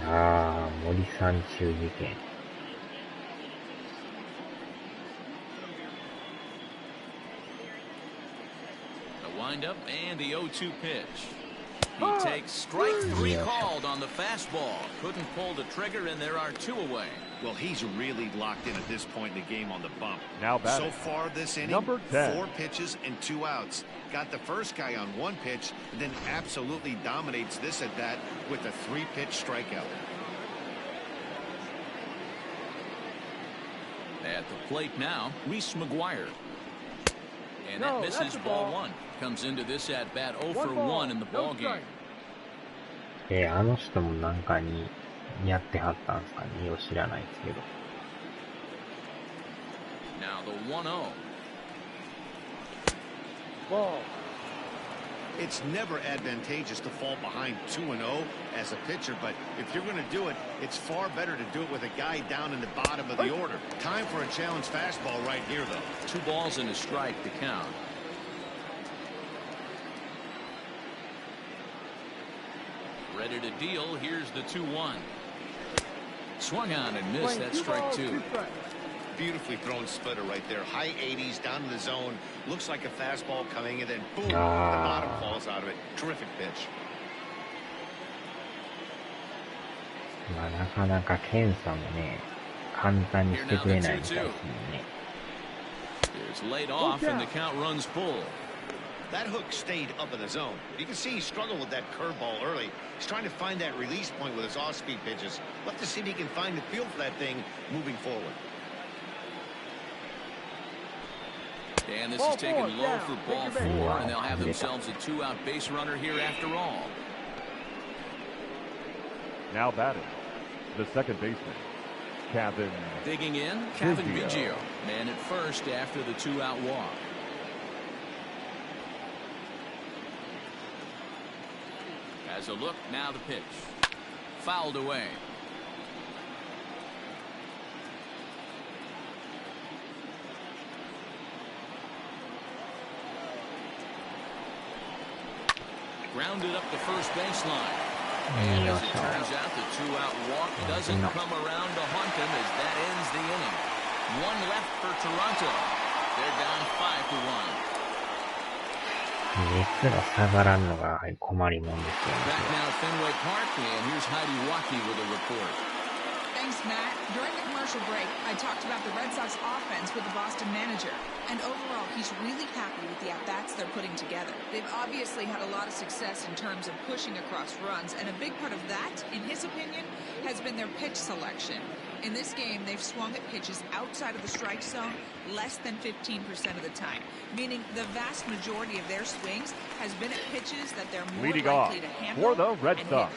S4: ああ、森さん中事件。
S1: The windup and the 0-2 pitch. He takes strike three called on the fastball. Couldn't pull the trigger, and there are two away.
S5: Well, he's really locked in at this point in the game on the bump.
S3: Now batting.
S5: So far this inning,
S3: Number 10.
S5: 4 pitches and 2 outs. Got the first guy on 1 pitch, and then absolutely dominates this at bat with a 3-pitch strikeout.
S1: At the plate now, Reese McGuire. And that misses ball 1. Comes into this at bat 0 for 1 in the ball game.
S4: あの人もなんかにやってはったんですかね。よう知らないですけど。
S1: Now the 1-0.
S6: Ball.
S5: It's never advantageous to fall behind 2-0 as a pitcher, but if you're going to do it, it's far better to do it with a guy down in the bottom of the order. Time for a challenge fastball right here, though.
S1: 2 balls and a strike to count. Ready to deal. Here's the 2-1. Swung on and missed. That's strike 2.
S5: Beautifully thrown splitter right there. High 80s down in the zone. Looks like a fastball coming, and then boom, the bottom falls out of it. Terrific pitch.
S4: まあなかなか検査もね、簡単にしてくれないみたいですもんね。
S1: It's laid off and the count runs full.
S5: That hook stayed up in the zone. You can see he struggled with that curveball early. He's trying to find that release point with his off-speed pitches. We'll have to see if he can find the feel for that thing moving forward.
S1: And this is taken low for ball 4, and they'll have themselves a 2-out base runner here after all.
S3: Now batting, the second baseman, Kevin.
S1: Digging in, Kevin Biggio. Man at first after the 2-out walk. As a look, now the pitch. Fouled away. Grounded up the first baseline. And as it turns out, the 2-out walk doesn't come around to haunt him as that ends the inning. 1 left for Toronto. They're down 5-1.
S4: 熱が下がらんのが困りもんですよね。
S1: Back now at Fenway Park, and here's Heidi Waukee with a report.
S7: Thanks, Matt. During the commercial break, I talked about the Red Sox offense with the Boston manager. And overall, he's really happy with the at-bats they're putting together. They've obviously had a lot of success in terms of pushing across runs, and a big part of that, in his opinion, has been their pitch selection. In this game, they've swung at pitches outside of the strike zone less than 15% of the time, meaning the vast majority of their swings has been at pitches that they're more
S3: leading
S7: likely
S3: off
S7: to handle
S3: for the Red Sox.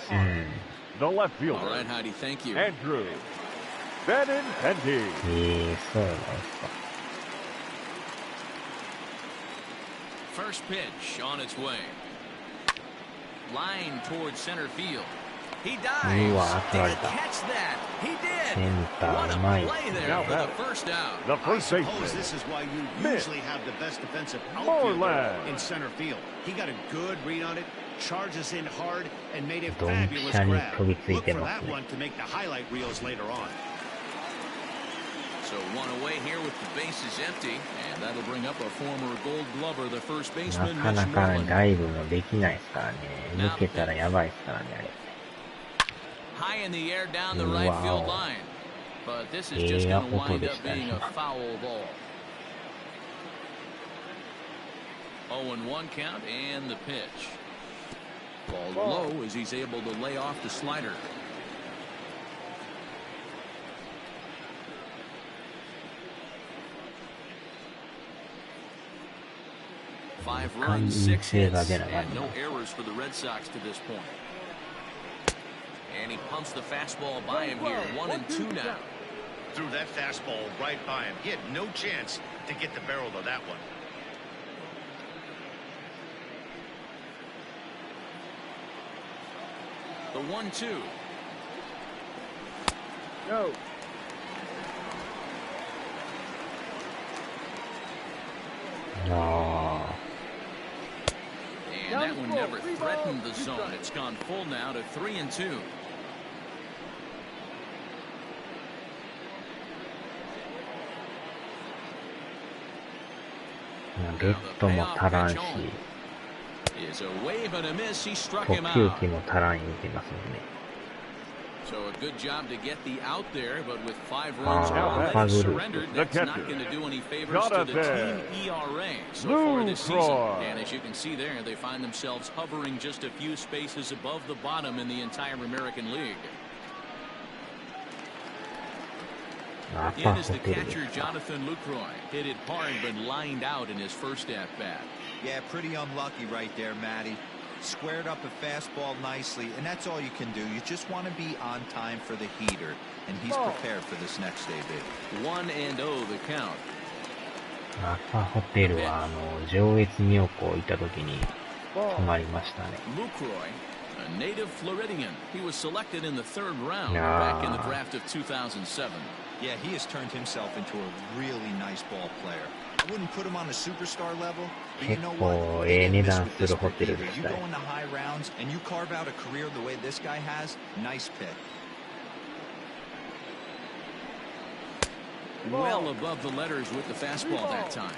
S3: The left fielder.
S1: All right, Heidi, thank you.
S3: Andrew Benintendi.
S4: そうなんですか。
S1: First pitch on its way. Line towards center field. He dives. Did he catch that? He did. What a play there for the first out.
S3: The first
S5: I
S3: baseman.
S5: suppose this is why you usually have the best defensive outfielder in center field. He got a good read on it, charges in hard, and made a fabulous grab. Look for that one to make the highlight reels later on.
S1: So 1 away here with the bases empty, and that'll bring up a former Gold Glover, the first baseman,
S4: なかなかダイブもできないですからね。抜けたらやばいですからね、あれ。
S1: High in the air down the right field line, but this is just going to wind up being a foul ball. 0-1 count and the pitch. Ball low as he's able to lay off the slider. Five runs, 6 hits, and no errors for the Red Sox to this point. And he pumps the fastball by him here. 1-2 now.
S5: Threw that fastball right by him. He had no chance to get the barrel of that one.
S1: The 1-2.
S6: No.
S1: And that one never threatened the zone. It's gone full now to 3-2.
S4: Is a wave and a miss. He struck him out. 呼吸器も足らん言うてますもんね。
S1: So a good job to get the out there, but with 5 runs already surrendered, that's not going to do any favors to the team ERA so far this season. And as you can see there, they find themselves hovering just a few spaces above the bottom in the entire American League. In is the catcher, Jonathan Lucroy. Hit it hard, but lined out in his first at-bat.
S2: Yeah, pretty unlucky right there, Matty. Squared up a fastball nicely, and that's all you can do. You just want to be on time for the heater, and he's prepared for this next AB.
S1: 1-0 the count.
S4: 赤ホテルは上越妙高行った時に泊まりましたね。
S1: Lucroy, a native Floridian. He was selected in the 3rd round back in the draft of 2007.
S2: Yeah, he has turned himself into a really nice ball player. I wouldn't put him on a superstar level, but you know what? You go in the high rounds and you carve out a career the way this guy has. Nice pick.
S1: Well above the letters with the fastball that time.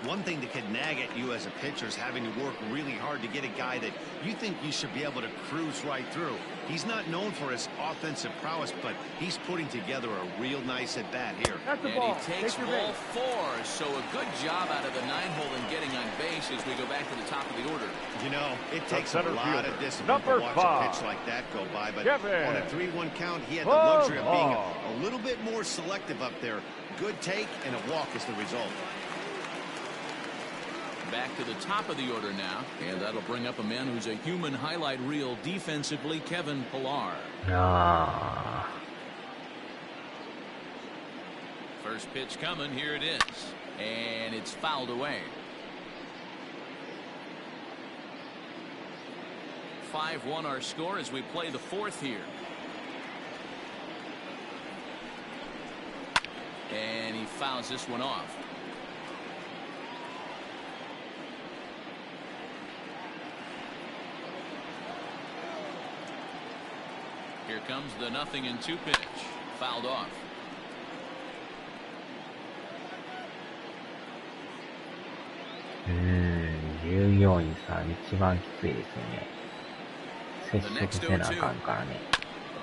S5: One thing that can nag at you as a pitcher is having to work really hard to get a guy that you think you should be able to cruise right through. He's not known for his offensive prowess, but he's putting together a real nice at-bat here.
S1: And he takes ball 4, so a good job out of the 9-hole in getting on base as we go back to the top of the order.
S5: You know, it takes a lot of discipline to watch a pitch like that go by, but on a 3-1 count, he had the luxury of being a little bit more selective up there. Good take, and a walk is the result.
S1: Back to the top of the order now, and that'll bring up a man who's a human highlight reel defensively, Kevin Pillar. First pitch coming, here it is, and it's fouled away. 5-1 our score as we play the 4th here. And he fouls this one off. Here comes the 0-2 pitch. Fouled off.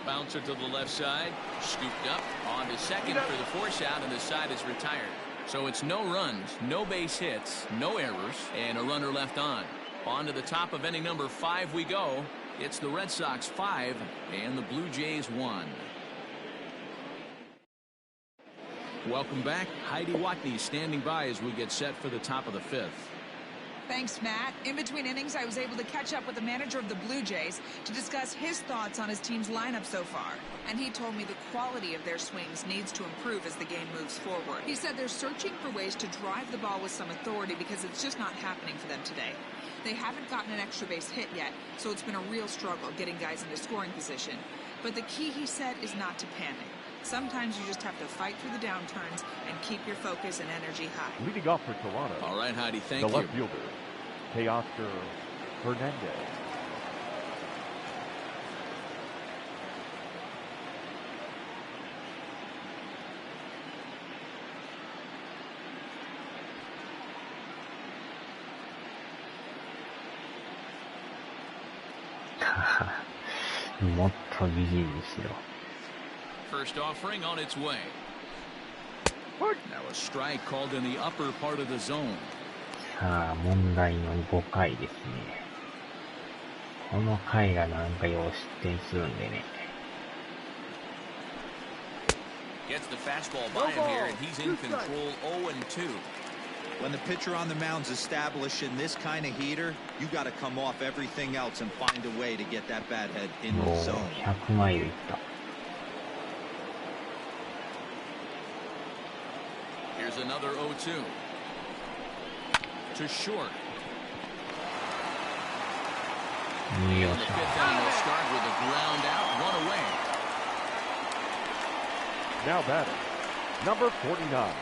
S1: Bouncer to the left side, scooped up on to second for the force out, and the side is retired. So it's no runs, no base hits, no errors, and a runner left on. On to the top of inning number 5 we go. It's the Red Sox 5 and the Blue Jays 1. Welcome back. Heidi Watney standing by as we get set for the top of the 5th.
S7: Thanks, Matt. In between innings, I was able to catch up with the manager of the Blue Jays to discuss his thoughts on his team's lineup so far. And he told me the quality of their swings needs to improve as the game moves forward. He said they're searching for ways to drive the ball with some authority because it's just not happening for them today. They haven't gotten an extra base hit yet, so it's been a real struggle getting guys into scoring position. But the key, he said, is not to panic. Sometimes you just have to fight through the downturns and keep your focus and energy high.
S3: Leading off for Toronto.
S1: All right, Heidi, thank you.
S3: The left fielder, Teoscar Hernandez.
S1: First offering on its way. Now a strike called in the upper part of the zone.
S4: さあ、問題の5回ですね。この回がなんか要失点するんでね。
S1: Gets the fastball by him here, and he's in control 0-2.
S2: When the pitcher on the mound's establishing this kind of heater, you got to come off everything else and find a way to get that bat head in the zone.
S4: 100マイルいった。
S1: Here's another 0-2. To short. And the fifth inning will start with a ground out, 1 away.
S3: Now batting, number 49.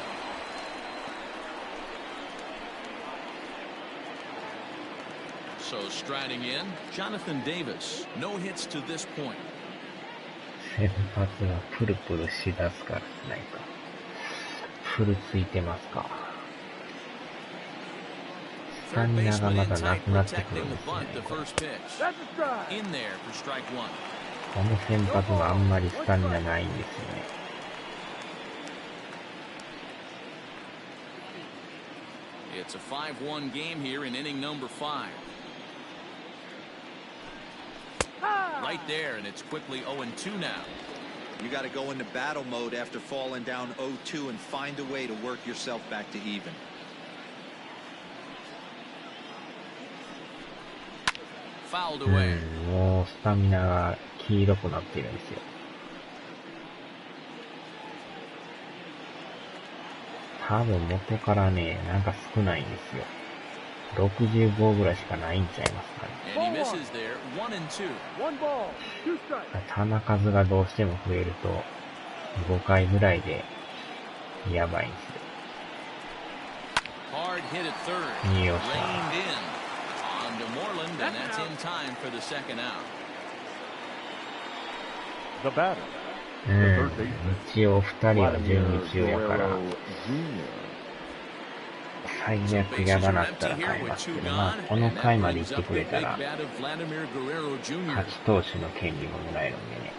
S1: So striding in, Jonathan Davis. No hits to this point.
S4: 先発がプルプルしだすからスナイパー。フルついてますか。スタミナがまだなくなってくるんですね。
S1: In there for strike 1.
S4: この先発があんまりスタミナないんですよね。
S1: It's a 5-1 game here in inning number 5. Right there, and it's quickly 0-2 now.
S2: You got to go into battle mode after falling down 0-2 and find a way to work yourself back to even.
S1: Fouled away.
S4: もうスタミナが黄色くなってるんですよ。多分元からね、なんか少ないんですよ。65ぐらいしかないんちゃいますかね。球数がどうしても増えると、5回ぐらいでやばいんですよ。よっしゃ。一応2人は準備中やから、最悪やばなったら買いますけど、まあこの回まで行ってくれたら、勝ち投手の権利ももらえるんでね。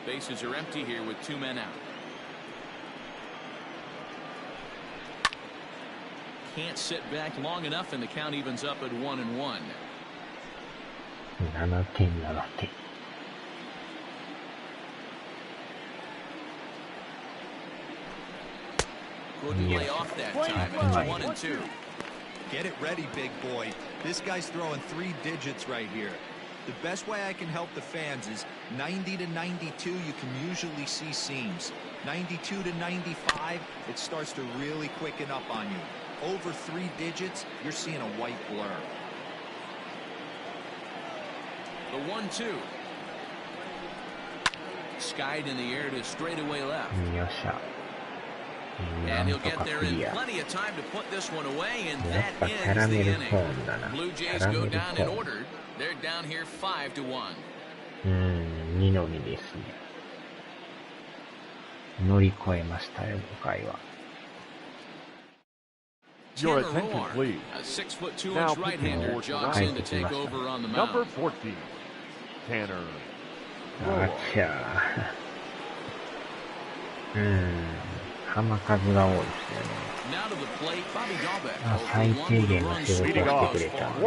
S1: Bases are empty here with 2 men out. Can't sit back long enough, and the count evens up at 1-1.
S4: 7点、7点。
S1: Couldn't lay off that time. It's 1-2.
S2: Get it ready, big boy. This guy's throwing 3 digits right here. The best way I can help the fans is 90 to 92, you can usually see seams. 92 to 95, it starts to really quicken up on you. Over 3 digits, you're seeing a white blur.
S1: The 1-2. Skied in the air to straightaway left. And he'll get there in plenty of time to put this one away, and that ends the inning. Blue Jays go down in order. They're down here 5-1.
S4: 2の2ですね。乗り越えましたよ、5回は。
S3: Your attention, please.
S1: A 6'2" right-hander jogs in to take over on the mound.
S3: Number 14, Tanner.
S4: あちゃー。球数が多いですよね。最低限の仕事をしてくれたんで、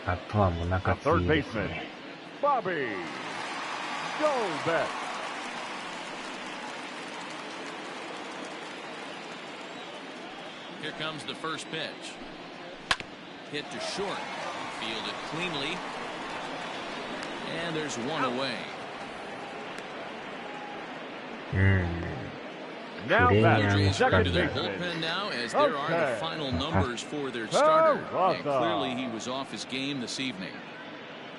S4: あとはもう中継ぎですね。
S1: Here comes the first pitch. Hit to short. Fielded cleanly. And there's one away.
S3: Now
S1: Jays turn to their bullpen now as there are the final numbers for their starter. And clearly he was off his game this evening.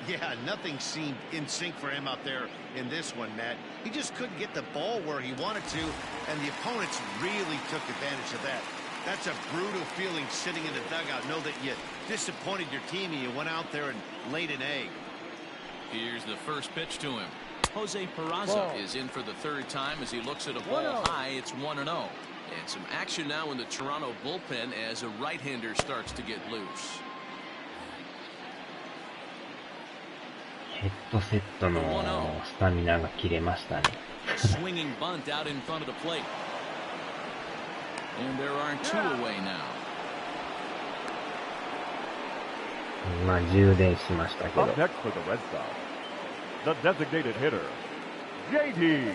S5: Yeah, nothing seemed in sync for him out there in this one, Matt. He just couldn't get the ball where he wanted to, and the opponents really took advantage of that. That's a brutal feeling sitting in the dugout. Know that you disappointed your team and you went out there and laid an egg.
S1: Here's the first pitch to him. Jose Peraza is in for the 3rd time as he looks at a ball high. It's 1-0. And some action now in the Toronto bullpen as a right-hander starts to get loose.
S4: ヘッドセットのスタミナが切れましたね。
S1: Swinging bunt out in front of the plate. And there are 2 away now.
S4: まあ充電しましたけど。
S3: Up next for the Red Sox, the designated hitter, JD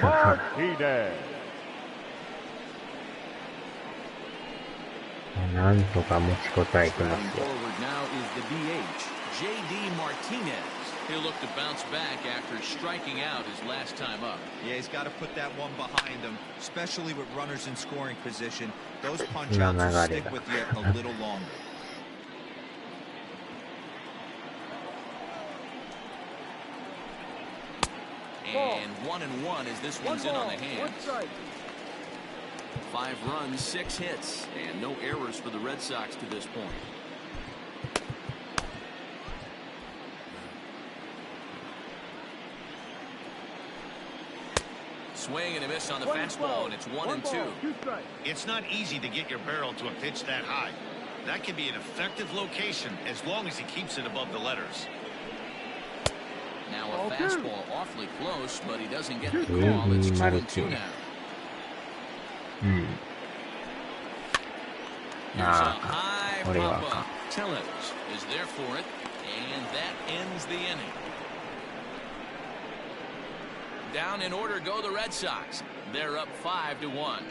S3: Martinez.
S4: なんとか持ちこたえてますよ。
S1: J.D. Martinez. He'll look to bounce back after striking out his last time up.
S2: Yeah, he's got to put that one behind him, especially with runners in scoring position. Those punch-outs will stick with you a little longer.
S1: And 1-1 as this one's in on the hands. 5 runs, 6 hits, and no errors for the Red Sox to this point. Swing and a miss on the fastball, and it's 1-2.
S5: It's not easy to get your barrel to a pitch that high. That can be an effective location as long as he keeps it above the letters.
S1: Now a fastball awfully close, but he doesn't get the call. It's 2-2 now. Here's a high pop-up. Tellez is there for it, and that ends the inning. Down in order go the Red Sox. They're up 5-1.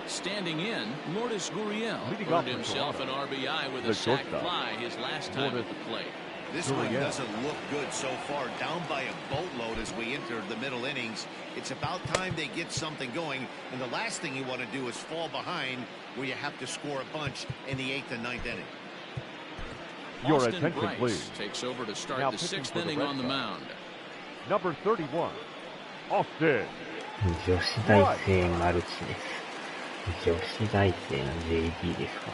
S1: Standing in, Lourdes Gurriel earned himself an RBI with a sac fly his last time at the plate.
S5: This one doesn't look good so far. Down by a boatload as we enter the middle innings. It's about time they get something going. And the last thing you want to do is fall behind where you have to score a bunch in the 8th and 9th inning.
S3: Your
S1: Austin
S3: attention,
S1: Bryce
S3: please.
S1: takes over to start
S3: Now
S1: the
S3: pitching
S1: 6th
S3: for the
S1: inning
S3: Red
S1: on the
S3: Sox.
S1: mound.
S3: Number 31, Austin.
S4: 女子大生マルチです。女子大生の JD ですか。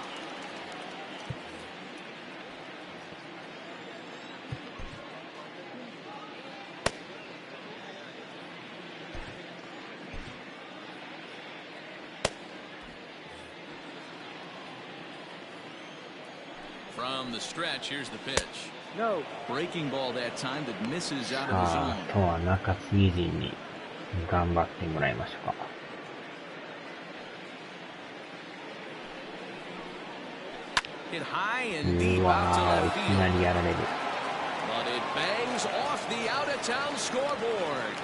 S1: From the stretch, here's the pitch.
S6: No.
S1: Breaking ball that time that misses out of the
S4: あ
S1: zone.
S4: あ、とは中継ぎ陣に頑張ってもらいましょうか。
S1: Hit high
S4: う
S1: and deep out to
S4: わー、い
S1: left
S4: き
S1: field.
S4: なりやられる。
S1: But it bangs off the out-of-town scoreboard.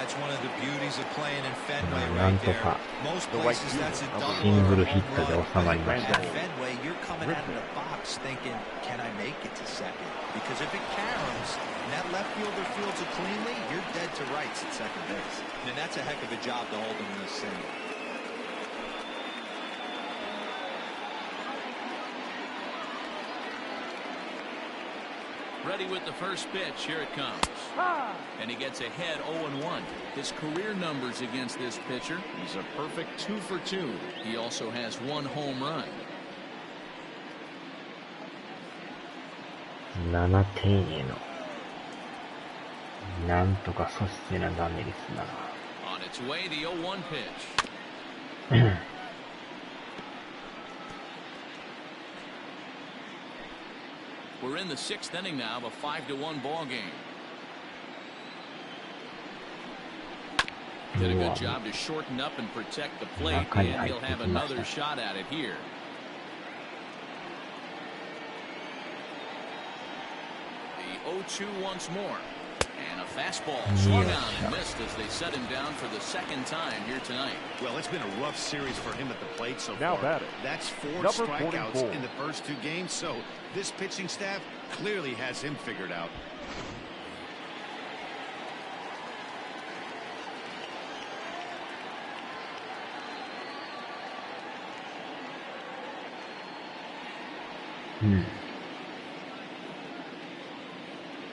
S2: It's one of the beauties of playing in Fenway
S4: なん
S2: right
S4: と
S2: there.
S4: か
S2: Most places that's a double
S4: シング
S2: or
S4: ル
S2: a
S4: ヒッ
S2: home
S4: トで
S2: run.
S4: 収まりました
S2: At Fenway, you're coming out of the box thinking, can I make it to second? Because if it caroms and that left fielder fields it cleanly, you're dead to rights at second base. And that's a heck of a job to hold him in this single.
S1: Ready with the first pitch. Here it comes. And he gets ahead 0-1. His career numbers against this pitcher, he's a perfect 2 for 2. He also has 1 home run.
S4: 7丁寧のなんとか阻止せなダメですな。
S1: On its way, the 0-1 pitch. We're in the 6th inning now of a 5-1 ball game. Did a good job to shorten up and protect the plate, and he'll have another shot at it here. The 0-2 once more. And a fastball swung on and missed as they set him down for the 2nd time here tonight.
S5: Well, it's been a rough series for him at the plate so
S3: Now
S5: far.
S3: batting.
S5: That's 4
S3: Number
S5: strikeouts
S3: 44.
S5: in the first 2 games, so this pitching staff clearly has him figured out.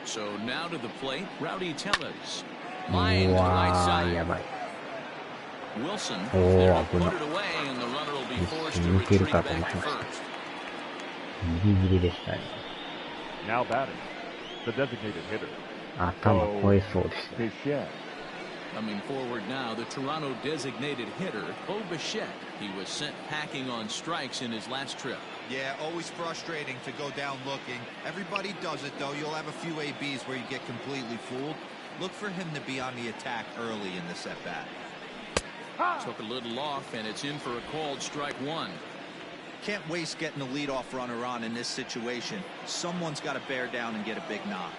S1: So now to the plate, Rowdy Tellez. Line to the right
S4: うわー、
S1: side.
S4: やばい。
S1: Wilson,
S4: Oh,
S1: they'll
S4: 危ない。
S1: put it away, and the runner will be
S4: 一
S1: forced
S4: 瞬
S1: to
S4: 抜ける
S1: retreat
S4: かと
S1: back
S4: 思い
S1: to
S4: ました。
S1: first.
S4: ギリギリでしたね。
S3: Now batting, the designated hitter,
S4: 頭越えそうでした。
S3: Bichette.
S1: Coming forward now, the Toronto designated hitter, Bo Bichette. He was sent packing on strikes in his last trip.
S2: Yeah, always frustrating to go down looking. Everybody does it, though. You'll have a few ABs where you get completely fooled. Look for him to be on the attack early in this at-bat.
S1: Took a little off, and it's in for a called strike 1.
S2: Can't waste getting the leadoff runner on in this situation. Someone's got to bear down and get a big knock.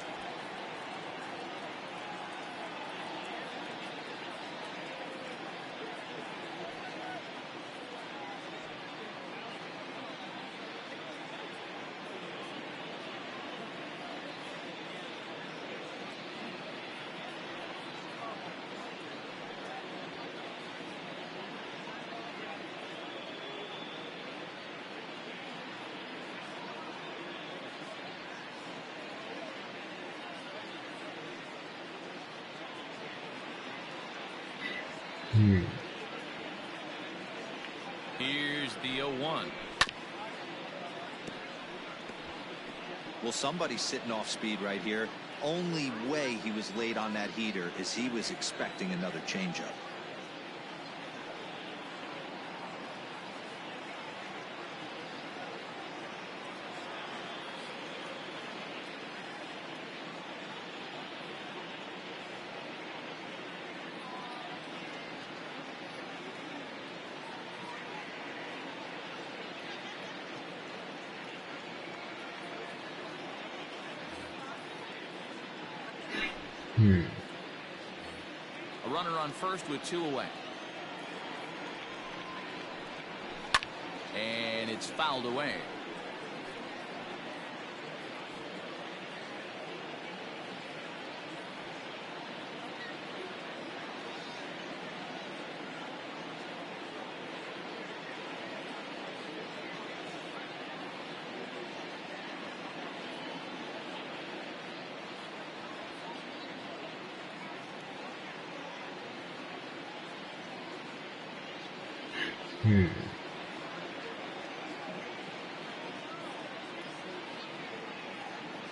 S1: the 0-1.
S2: Well, somebody's sitting off speed right here. Only way he was late on that heater is he was expecting another changeup.
S1: A runner on first with 2 away. And it's fouled away.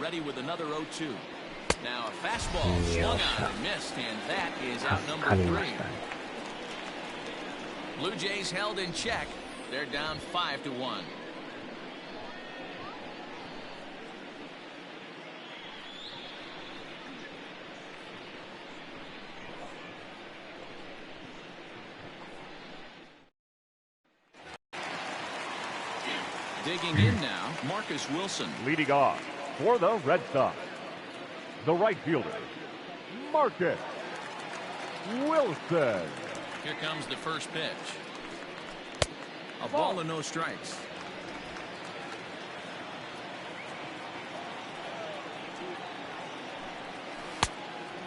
S1: Ready with another 0-2. Now a fastball swung on and missed, and that is out number 3. Blue Jays held in check. They're down 5-1. Digging in now, Marcus Wilson.
S3: Leading off for the Red Sox, the right fielder, Marcus Wilson.
S1: Here comes the first pitch. A ball and no strikes.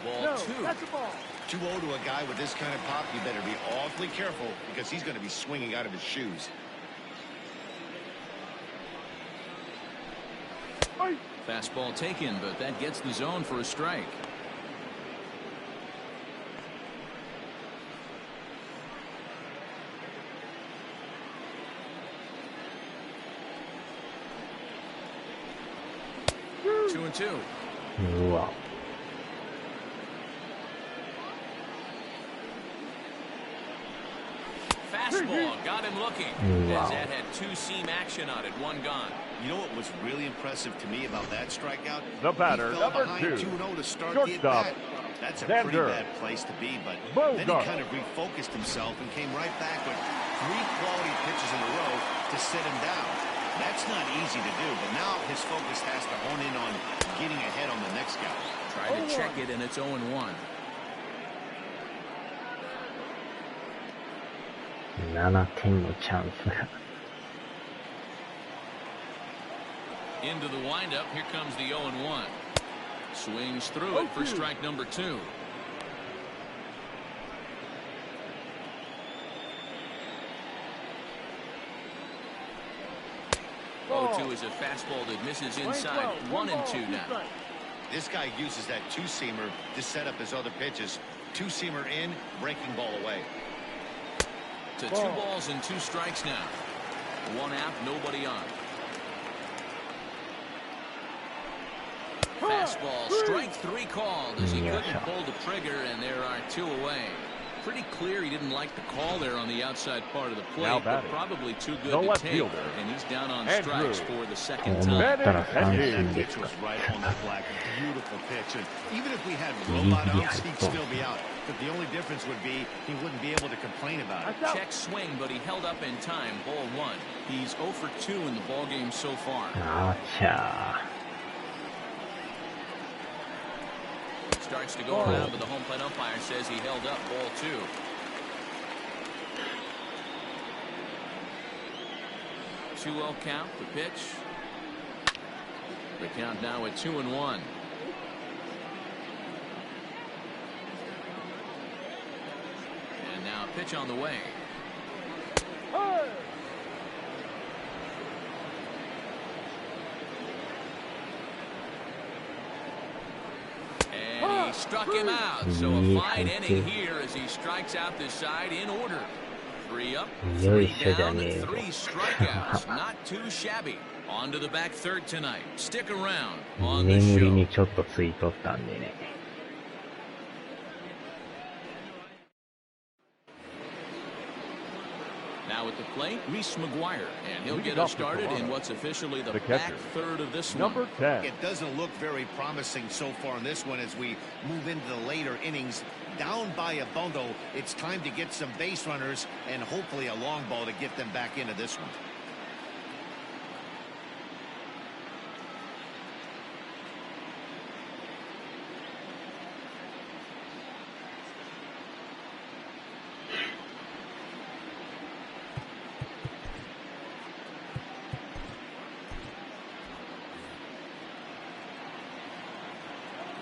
S1: Ball 2.
S6: That's the ball.
S5: 2-0 to a guy with this kind of pop. You better be awfully careful because he's going to be swinging out of his shoes.
S1: Fastball taken, but that gets the zone for a strike. Two and two.
S4: Wow.
S1: Fastball got him looking. As that had two-seam action on it, one gone.
S5: You know what was really impressive to me about that strikeout?
S3: The batter,
S5: he fell
S3: number
S5: behind
S3: 2,
S5: 2-0 to start
S3: shortstop,
S5: the at-bat. That's a
S3: Xander
S5: pretty bad place to be, but then he kind of refocused himself and came right back with 3 quality pitches in a row to sit him down. That's not easy to do, but now his focus has to hone in on getting ahead on the next guy.
S1: Try to check it, and it's 0-1. Into the windup. Here comes the 0-1. Swings through it for strike number 2. Oh, 0-2 is a fastball that misses inside. 1-2 now.
S5: This guy uses that two-seamer to set up his other pitches. Two-seamer in, breaking ball away.
S1: To 2 balls and 2 strikes now. 1 out, nobody on. Fastball, strike 3 called as he couldn't pull the trigger, and there are 2 away. Pretty clear he didn't like the call there on the outside part of the plate, but probably too good to take, and he's down on strikes for the second time.
S5: That pitch was right on the black. Beautiful pitch, and even if we had robot outs, he'd still be out. But the only difference would be he wouldn't be able to complain about it.
S1: Check swing, but he held up in time. Ball 1. He's 0 for 2 in the ballgame so far. Starts to go around, but the home plate umpire says he held up. Ball 2. Two-0 count. The pitch. The count now at 2-1. And now a pitch on the way. Struck him out, so a fine inning here as he strikes out this side in order. 3 up,
S4: よい
S1: 3
S4: しょじゃ
S1: down,
S4: ねえ
S1: and
S4: ぞ。
S1: 3 strikeouts. Not too shabby. On to the back third tonight. Stick around on the
S4: 眠り
S1: show.
S4: にちょっとついとったんでね。
S1: Now at the plate, Reese McGuire, and he'll
S3: Leading
S1: get us
S3: off for
S1: started in
S3: Toronto,
S1: what's officially the
S3: the
S1: back
S3: catcher,
S1: third of this one.
S3: Number 10.
S5: It doesn't look very promising so far in this one as we move into the later innings. Down by a bundle, it's time to get some base runners and hopefully a long ball to get them back into this one.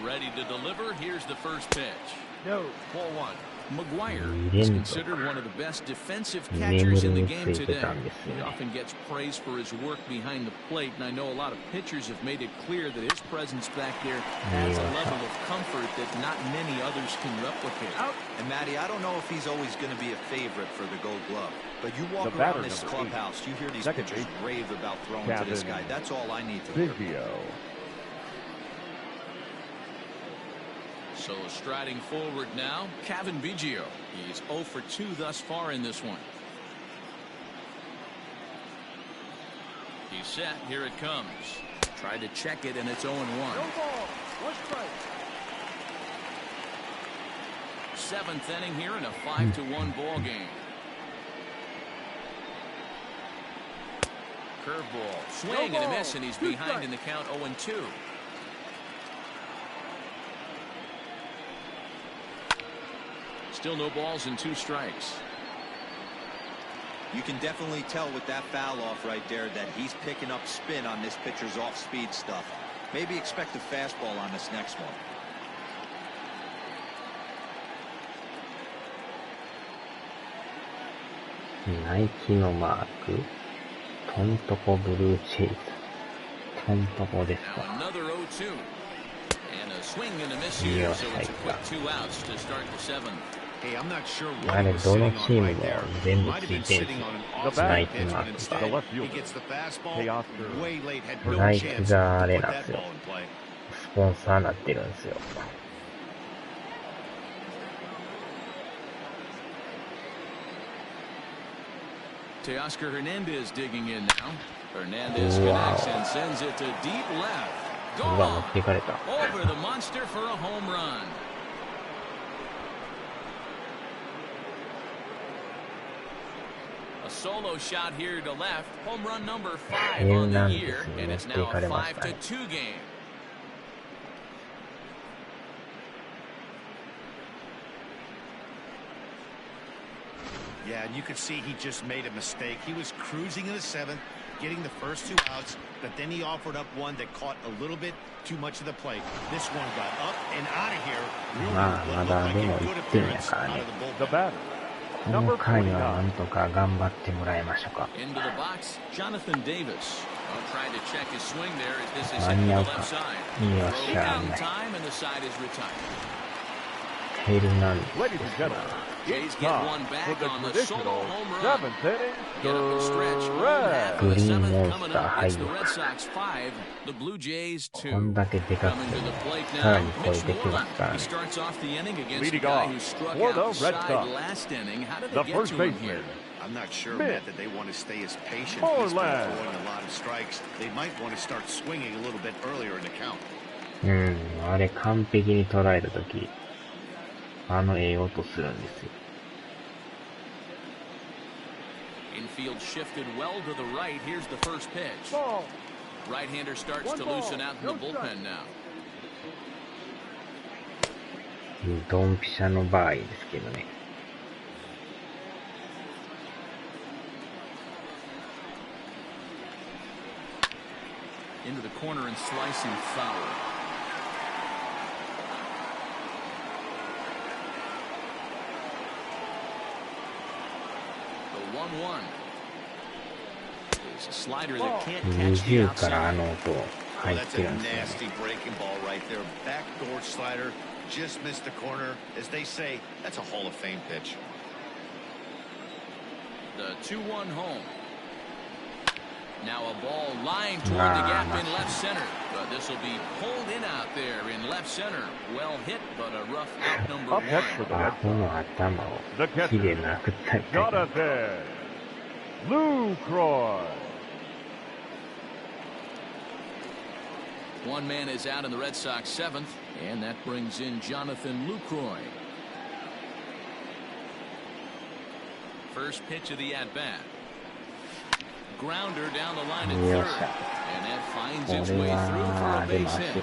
S1: Ready to deliver. Here's the first pitch.
S6: No.
S1: Ball 1. McGuire
S4: 2
S1: is
S4: 連続
S1: considered one of the best defensive
S4: 眠
S1: catchers
S4: り
S1: in the
S4: に
S1: game
S4: ついて
S1: today.
S4: たんです
S1: He
S4: ね。
S1: often gets praise for his work behind the plate, and I know a lot of pitchers have made it clear that his presence back there adds a level of comfort that not many others can replicate.
S2: And Matty, I don't know if he's always going to be a favorite for the Gold Glove, but you walk
S3: The batter,
S2: around this
S3: number 8.
S2: clubhouse, you hear these
S3: Second
S2: pitchers
S3: base,
S2: rave about throwing to this guy. That's all I need to hear.
S3: Biggio.
S1: So striding forward now, Kevin Biggio. He's 0 for 2 thus far in this one. He's set. Here it comes. Tried to check it, and it's 0-1.
S6: No ball. 1 strike.
S1: 7th inning here in a 5-1 ball game. Curveball. Swing and a miss, and he's behind in the count 0-2. Still no balls and 2 strikes.
S2: You can definitely tell with that foul off right there that he's picking up spin on this pitcher's off-speed stuff. Maybe expect a fastball on this next one.
S4: Nike のマーク。トントコブルーチェイズ。トントコです
S1: Now
S4: か。
S1: another 0-2. And a swing and a miss here, so it's a quick 2 outs to start the 7th.
S5: Hey, I'm not sure
S4: あ
S5: what
S4: れ
S5: he was
S4: どの
S5: sitting
S4: チー
S5: on
S4: ム
S5: right
S4: も
S5: there.
S4: 全
S5: He
S4: 部
S5: might
S4: つ
S5: have
S4: い
S5: been
S4: てる
S5: sitting
S4: し。
S5: on an
S3: The
S5: off-speed
S3: batter,
S5: pitch, but
S3: the
S5: instead
S3: left
S5: he
S3: fielder,
S5: gets the fastball
S3: Teoscar
S5: way late, had no
S4: Nike
S5: chance
S4: があ
S5: to
S4: れ
S5: put
S4: なんです
S5: that
S4: よ。
S5: ball in play.
S4: スポンサーになってるんですよ。
S1: Teoscar Hernandez digging in now. Hernandez connects and sends it to deep left.
S4: うわ、持
S1: Gone.
S4: っていかれた。
S1: Over the monster for a home run. A solo shot here to left. Home run number 5 on the year, and it's now a 5-2 game.
S5: Yeah, and you could see he just made a mistake. He was cruising in the 7th, getting the first 2 outs, but then he offered up one that caught a little bit too much of the plate. This one got up and out of here. Really looked like a good appearance out of the
S3: The
S5: bullpen.
S3: batter,
S4: この
S3: number
S4: 回はな
S3: 49.
S4: んとか頑張ってもらいましょうか。
S1: Into the box, Jonathan Davis. Trying to check his swing there as this is
S4: 間
S1: hit to
S4: に
S1: the
S4: 合う
S1: left
S4: か。
S1: side.
S4: よっ
S1: Throw
S4: しゃ、
S1: down
S4: ない。
S1: time, and the side is retired.
S4: ヘルナン
S3: Ladies and gentlemen,
S1: Jays
S3: it's
S1: get
S3: time
S1: one back
S3: for the
S1: on the
S3: traditional
S1: solo home run.
S3: 7th inning
S1: Get up the stretch.
S3: stretch.
S1: Half of the
S4: Green
S1: 7th
S4: Monster
S1: coming up. It's the
S4: 入る
S1: Red Sox 5, the Blue Jays 2.
S4: こんだけでかく
S1: Coming
S4: て
S1: to
S4: も
S1: the plate
S4: さら
S1: now,
S4: に超え
S1: Mitch
S4: てきま
S1: Moreland.
S4: すから
S1: He
S4: ね。
S1: starts off the inning against a
S3: Leading
S1: guy
S3: off
S1: who struck
S3: for
S1: out
S3: the
S1: the
S3: Red
S1: side
S3: Sox,
S1: last inning. How did
S3: the
S1: they get
S3: first
S1: to him
S3: baseman,
S1: here?
S5: I'm not sure,
S3: Mid.
S5: Matt, that they want to stay as patient.
S3: Moreland.
S5: He's been throwing a lot of strikes. They might want to start swinging a little bit earlier in the count.
S4: うん、あれ完璧に捉えたとき、ええ音するんですよ。
S1: Infield shifted well to the right. Here's the first pitch.
S6: Ball.
S1: Right-hander starts
S6: One
S1: to
S6: ball,
S1: loosen out in the
S6: no strike.
S1: bullpen now.
S4: ドンピシャの場合ですけどね。
S1: Into the corner and slicing foul. The 1-1. It's a slider that can't catch the
S4: 20からあ
S1: outside.
S4: の音
S5: Oh,
S4: 入っ
S5: that's
S4: て
S5: a
S4: るんですよね。
S5: nasty breaking ball right there. Backdoor slider, just missed the corner. As they say, that's a Hall of Fame pitch.
S1: The 2-1 home. Now a ball lined toward the gap in left center. But this will be pulled in out there in left center. Well hit, but a rough out number
S3: Up next for the Red
S1: one.
S3: Sox, the catcher, Jonathan Lucroy.
S1: One man is out in the Red Sox seventh, and that brings in Jonathan Lucroy. First pitch of the at-bat. Grounder down the line at third, and that finds its way through for a base hit.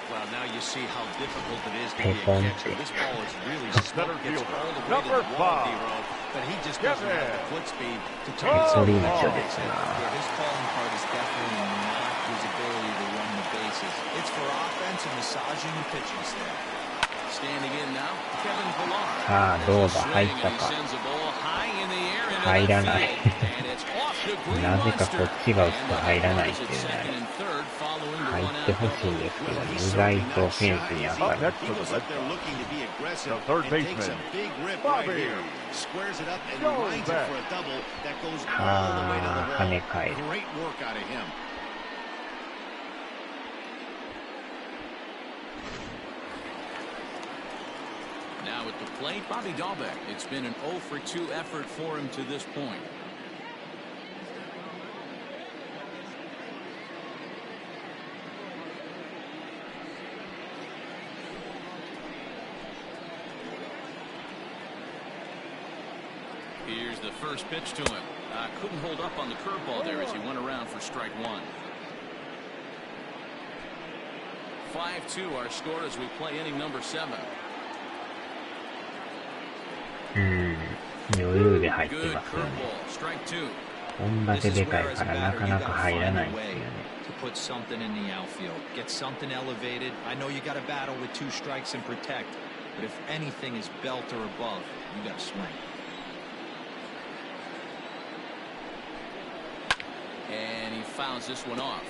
S2: Well, now you see how difficult it is to be a catcher. This ball is really slow. Gets all the way to the wall, D-Row, but he just doesn't have the foot speed to turn it over. Yeah, his calling part is definitely not his ability to run the bases. It's for offense and massaging the pitching staff.
S1: Standing in now, Kevin Pillar.
S4: さあどうだ入ったか。入らない。なぜかこっちが打つと入らないっていうね。入ってほしいんですけど、意外とフェンスに当たる。ああ、跳ね返る。
S1: Now at the plate, Bobby Dahlbeck. It's been an 0 for 2 effort for him to this point. Here's the first pitch to him. Couldn't hold up on the curveball there as he went around for strike one. 5-2 our score as we play inning number 7.
S4: 余裕で入ってますよね。こんだけでかいからなかなか入らないんですよね。
S2: To put something in the outfield, get something elevated. I know you got to battle with 2 strikes and protect, but if anything is belt or above, you got to swing.
S1: And he fouls this one off.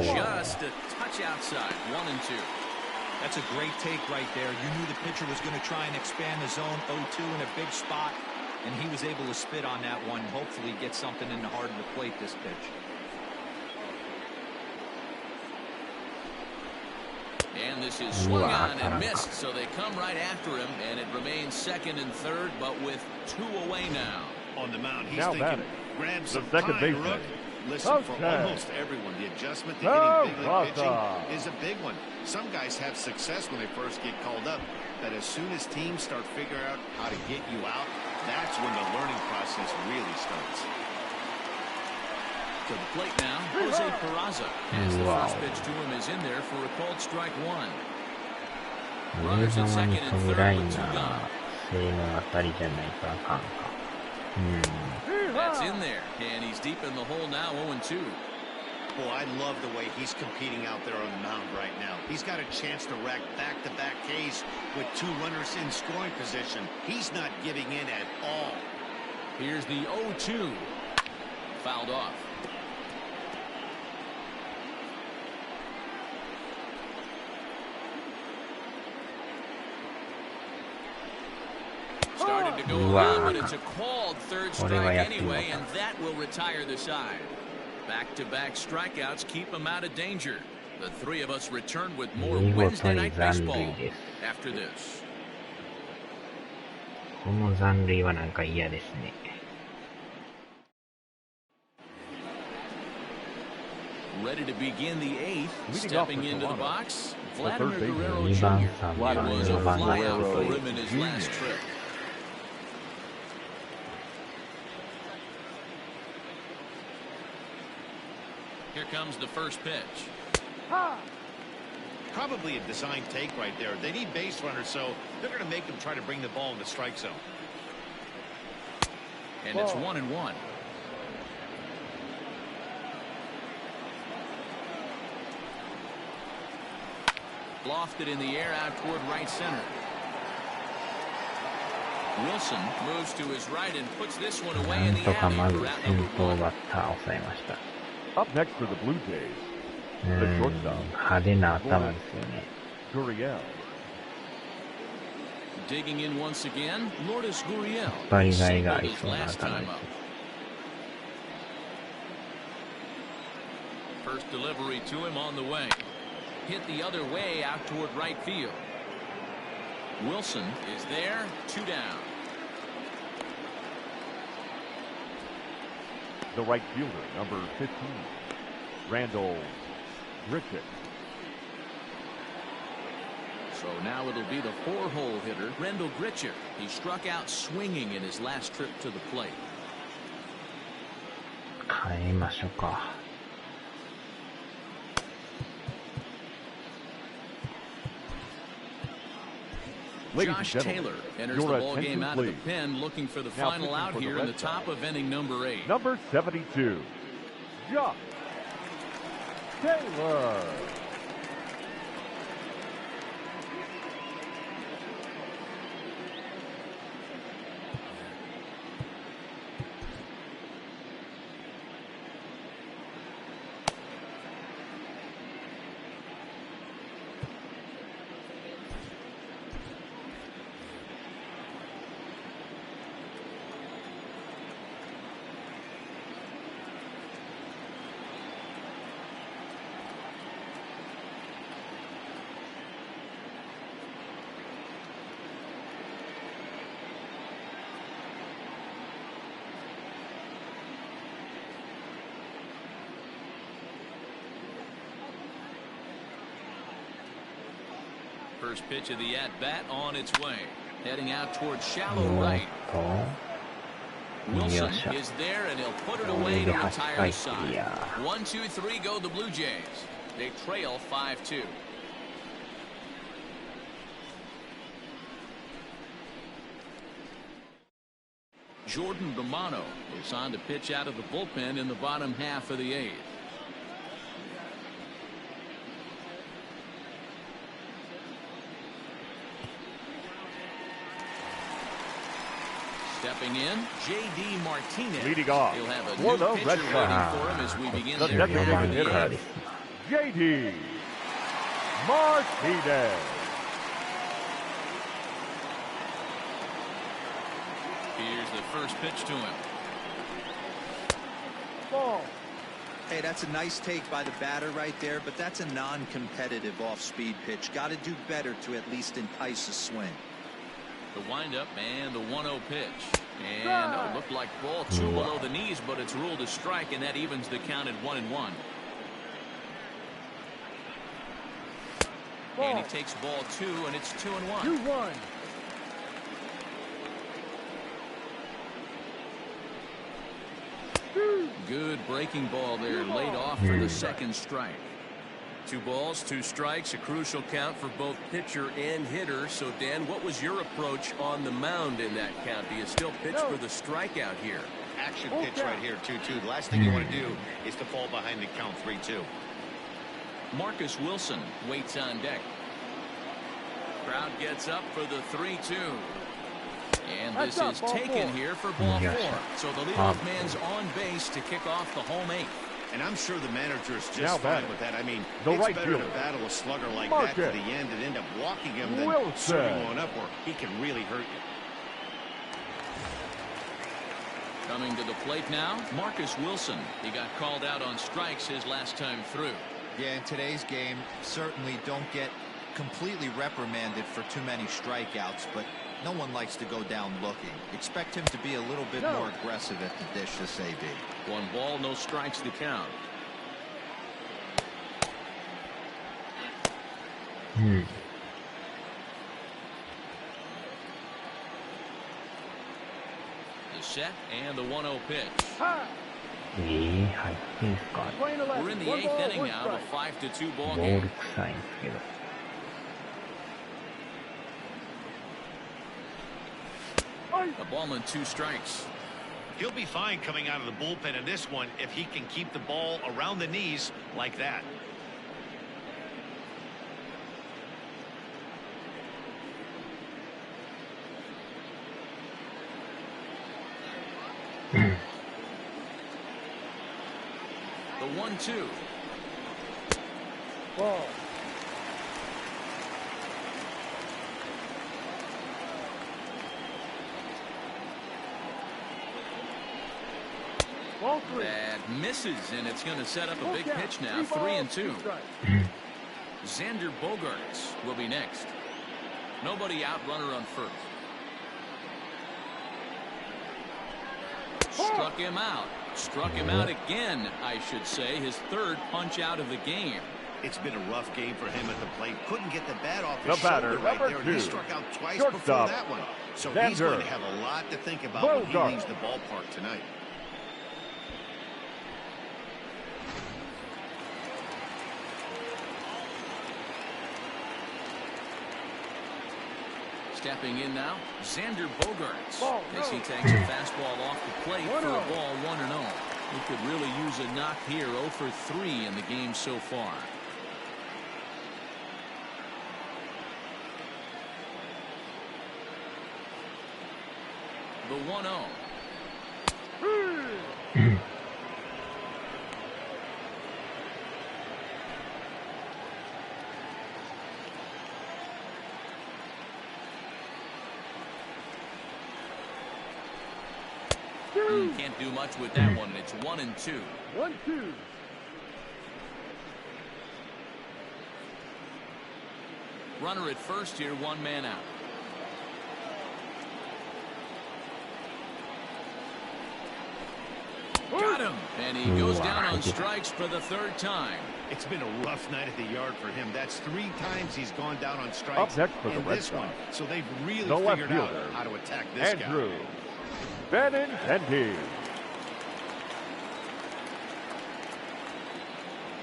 S1: Just a touch outside, 1 and 2.
S2: That's a great take right there. You knew the pitcher was going to try and expand the zone 0-2 in a big spot, and he was able to spit on that one. Hopefully get something in the heart of the plate this pitch.
S1: And this is swung on and missed, so they come right after him, and it remains 2nd and 3rd, but with 2 away now.
S5: On the mound, he's
S3: now
S5: thinking, grab some
S3: second
S5: pine,
S3: baseman.
S5: Listen, for almost everyone, the adjustment to hitting big league pitching is a big one. Some guys have success when they first get called up, but as soon as teams start figuring out how to get you out, that's when the learning process really starts.
S1: To the plate now, Jose Peraza. As the first pitch to him is in there for a called strike 1. Runners at 2nd and 3rd with 2 gone. That's in there, and he's deep in the hole now, 0-2.
S5: Boy, I love the way he's competing out there on the mound right now. He's got a chance to rack back-to-back Ks with 2 runners in scoring position. He's not giving in at all.
S1: Here's the 0-2. Fouled off. Started to go around, but it's a called 3rd strike anyway, and that will retire the side. Back-to-back strikeouts keep him out of danger. The 3 of us return with more Wednesday Night Baseball after this.
S4: この残塁はなんか嫌ですね。
S1: Ready to begin the 8th. Stepping into the box, Vladimir Guerrero Jr.
S4: 2番、3
S1: It
S4: 番、
S1: was a
S4: 4番が
S1: flyout
S4: と
S1: for
S4: いう
S1: him in his last trip. Here comes the first pitch.
S5: Probably a design take right there. They need base runners, so they're going to make them try to bring the ball in the strike zone.
S1: And it's 1-1. Lofted in the air out toward right center. Wilson moves to his right and puts this one
S4: な
S1: away in
S4: ん
S1: the
S4: とか
S1: alley
S4: まず
S1: for out
S4: 先
S1: number
S4: 頭
S1: one.
S4: バッターを抑えました。
S3: Up next for the Blue Jays,
S4: 派手な頭ですよね。
S3: Gurriel.
S1: Digging in once again, Lourdes Gurriel.
S4: バリガイ
S1: He
S4: があ
S1: singled
S4: り
S1: his
S4: そうな
S1: last
S4: 頭
S1: time
S4: です。
S1: up. First delivery to him on the way. Hit the other way out toward right field. Wilson is there, 2 down.
S3: The right fielder, number 15, Randall Grichuk.
S1: So now it'll be the 4-hole hitter, Randall Grichuk. He struck out swinging in his last trip to the plate.
S4: 変えましょうか。
S3: Ladies and
S1: Josh
S3: gentlemen,
S1: Taylor enters
S3: your
S1: the ball
S3: attention,
S1: game out of the
S3: please.
S1: pen, looking for the
S3: Now
S1: final
S3: pitching
S1: out
S3: for the
S1: here in
S3: Red
S1: the top
S3: Sox.
S1: of inning number 8.
S3: Number 72, Josh Taylor.
S1: First pitch of the at-bat on its way. Heading out towards shallow right. Wilson is there, and he'll put it away to retire the side. 1, 2, 3 go the Blue Jays. They trail 5-2. Jordan Romano is on to pitch out of the bullpen in the bottom half of the 8th. Stepping in, J.D. Martinez.
S3: Leading off
S1: He'll have a
S3: for
S1: new
S3: the
S1: pitcher
S3: Red
S1: waiting
S3: Sox.
S1: for him as we begin
S3: The
S1: their
S3: designated
S1: game.
S3: hitter, J.D. Martinez.
S1: Here's the first pitch to him.
S6: Ball.
S2: Hey, that's a nice take by the batter right there, but that's a non-competitive off-speed pitch. Got to do better to at least entice a swing.
S1: The windup and the 1-0 pitch. And looked like ball 2 below the knees, but it's ruled a strike, and that evens the count at 1-1. And he takes ball 2, and it's 2-1.
S6: 2-1.
S1: Good breaking ball there, laid off for the second strike. 2 balls, 2 strikes, a crucial count for both pitcher and hitter. So, Dan, what was your approach on the mound in that count? Do you still pitch for the strikeout here?
S5: Action pitch right here, 2-2. The last thing you want to do is to fall behind the count 3-2.
S1: Marcus Wilson waits on deck. Crowd gets up for the 3-2. And this is taken here for ball 4. So the leadoff man's on base to kick off the home 8th.
S5: And I'm sure the manager's just
S3: Now
S5: fine
S3: batting.
S5: with that. I mean,
S3: The
S5: it's
S3: right
S5: better
S3: fielder,
S5: to battle a slugger like
S3: Marcus
S5: that to the end and end up walking him than
S3: Wilson.
S5: serving one up where he can really hurt you.
S1: Coming to the plate now, Marcus Wilson. He got called out on strikes his last time through.
S2: Yeah, in today's game, certainly don't get completely reprimanded for too many strikeouts, but no one likes to go down looking. Expect him to be a little bit more aggressive at the dish this AB.
S1: 1 ball, no strikes to count. The set and the 1-0 pitch.
S4: 入ってんすか。
S1: We're in the 8th inning now, a 5-2 ball
S4: ボー
S1: game.
S4: ル臭いんですけど。
S1: A ball and 2 strikes.
S5: He'll be fine coming out of the bullpen in this one if he can keep the ball around the knees like that.
S1: The 1-2.
S6: Ball. Ball 3.
S1: That misses, and it's going to set up a big pitch now. 3-2. Xander Bogaerts will be next. Nobody out, runner on first. Struck him out. Struck him out again, I should say. His third punch out of the game.
S5: It's been a rough game for him at the plate. Couldn't get the bat off his
S3: The batter,
S5: shoulder right there.
S3: number 2.
S5: He struck out twice
S3: Shortstop,
S5: before that one. So he's
S3: Xander
S5: going to have a lot to think about when he
S3: Bogaerts.
S5: leaves the ballpark tonight.
S1: Stepping in now, Xander Bogaerts.
S6: Ball,
S1: As he
S6: no.
S1: takes a fastball off the plate for a
S6: 1-0.
S1: ball 1-0. He could really use a knock here. 0 for 3 in the game so far. The 1-0. Can't do much with that one. It's 1-2.
S6: 1-2.
S1: Runner at first here, one man out. Got him, and he goes down on strikes for the third time.
S5: It's been a rough night at the yard for him. That's 3 times he's gone down on strikes.
S3: Up next for the
S5: and
S3: Red
S5: this
S3: Sox,
S5: one. So they've really
S3: the left
S5: figured out
S3: fielder,
S5: how to attack this
S3: Andrew
S5: guy.
S3: Benintendi.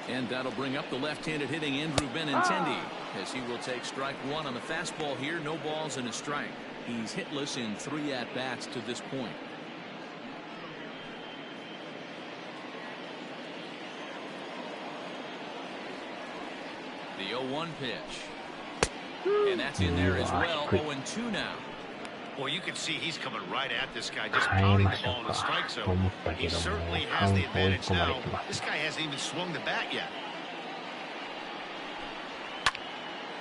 S1: And that'll bring up the left-handed hitting Andrew Benintendi as he will take strike 1 on the fastball here. No balls and a strike. He's hitless in 3 at-bats to this point. The 0-1 pitch. And that's in there as well. 0-2 now.
S5: Well, you can see he's coming right at this guy, just pounding the ball in the strike zone. He certainly has the advantage now. This guy hasn't even swung the bat yet.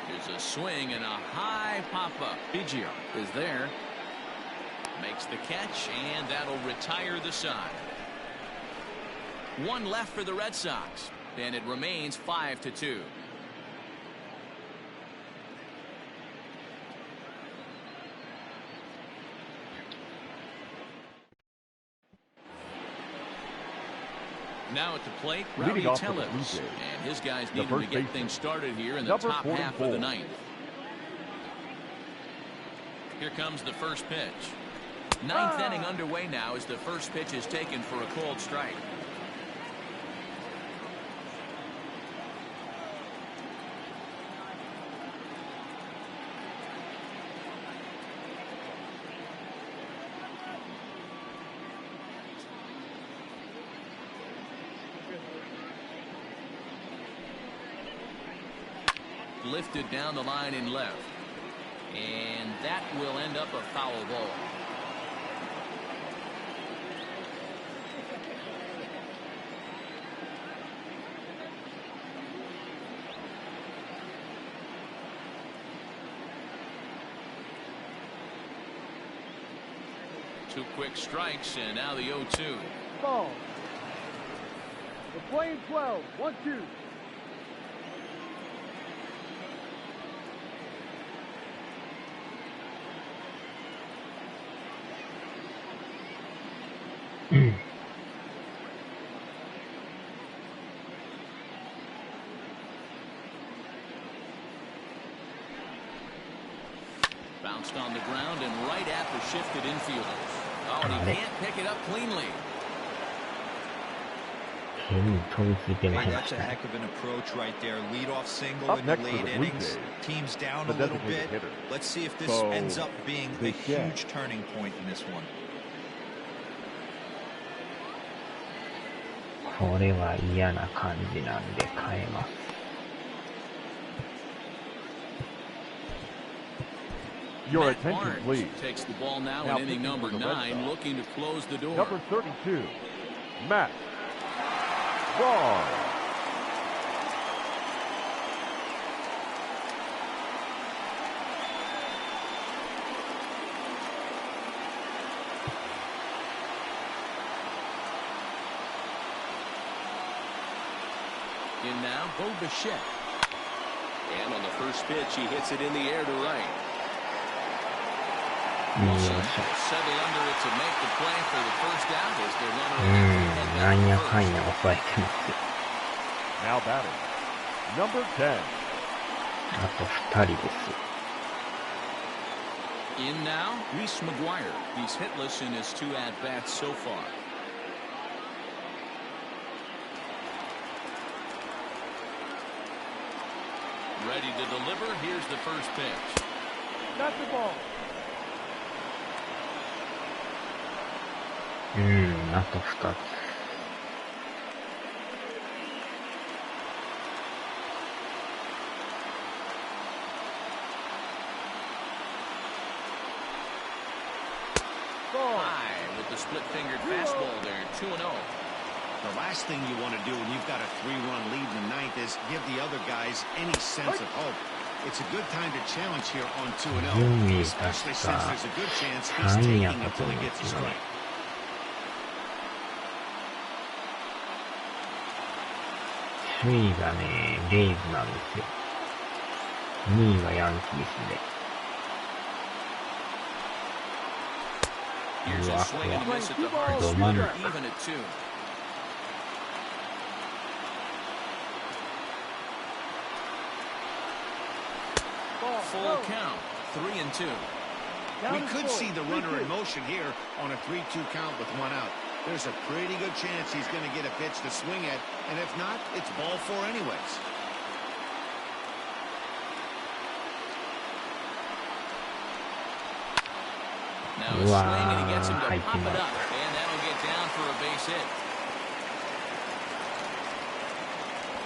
S1: There's a swing and a high pop-up. Biggio is there. Makes the catch, and that'll retire the side. 1 left for the Red Sox, and it remains 5-2. Now at the plate, Rowdy Tellez, and his guys need him to get things started here in the top half of the 9th. Here comes the first pitch. 9th inning underway now as the first pitch is taken for a called strike. Lifted down the line in left, and that will end up a foul ball. Two quick strikes, and now the 0-2.
S6: Ball. The playing 12. 1-2.
S1: Bounced on the ground and right at the shifted infielders. Oh, and he can't pick it up cleanly.
S2: Hey, that's a heck of an approach right there. Leadoff single in the late innings. Team's down a little bit. Let's see if this ends up being a huge turning point in this one.
S4: これは嫌な感じなんで変えます。
S3: Your attention, please.
S1: Takes the ball now in inning number 9, looking to close the door.
S3: Number 32, Matt. Ball.
S1: In now, Bo Bichette. And on the first pitch, he hits it in the air to right. Wilson settle under it to make the play for the first out as they're running.
S3: Now batting, number 10.
S1: In now, Reese McGuire. He's hitless in his 2 at-bats so far. Ready to deliver. Here's the first pitch.
S6: That's the ball.
S4: あと2つ。
S1: High with the split-fingered fastball there, 2-0.
S5: The last thing you want to do when you've got a 3-run lead in the ninth is give the other guys any sense of hope. It's a good time to challenge here on 2-0, especially since there's a good chance he's taking until he gets a strike.
S4: 首位がね、レイズなんですよ。2位がヤンキースで。うわ、怖い。ど真ん中。
S1: Full count, 3-2.
S5: We could see the runner in motion here on a 3-2 count with 1 out. There's a pretty good chance he's going to get a pitch to swing at, and if not, it's ball 4 anyways.
S1: Now a swing, and he gets him to pop it up, and that'll get down for a base hit.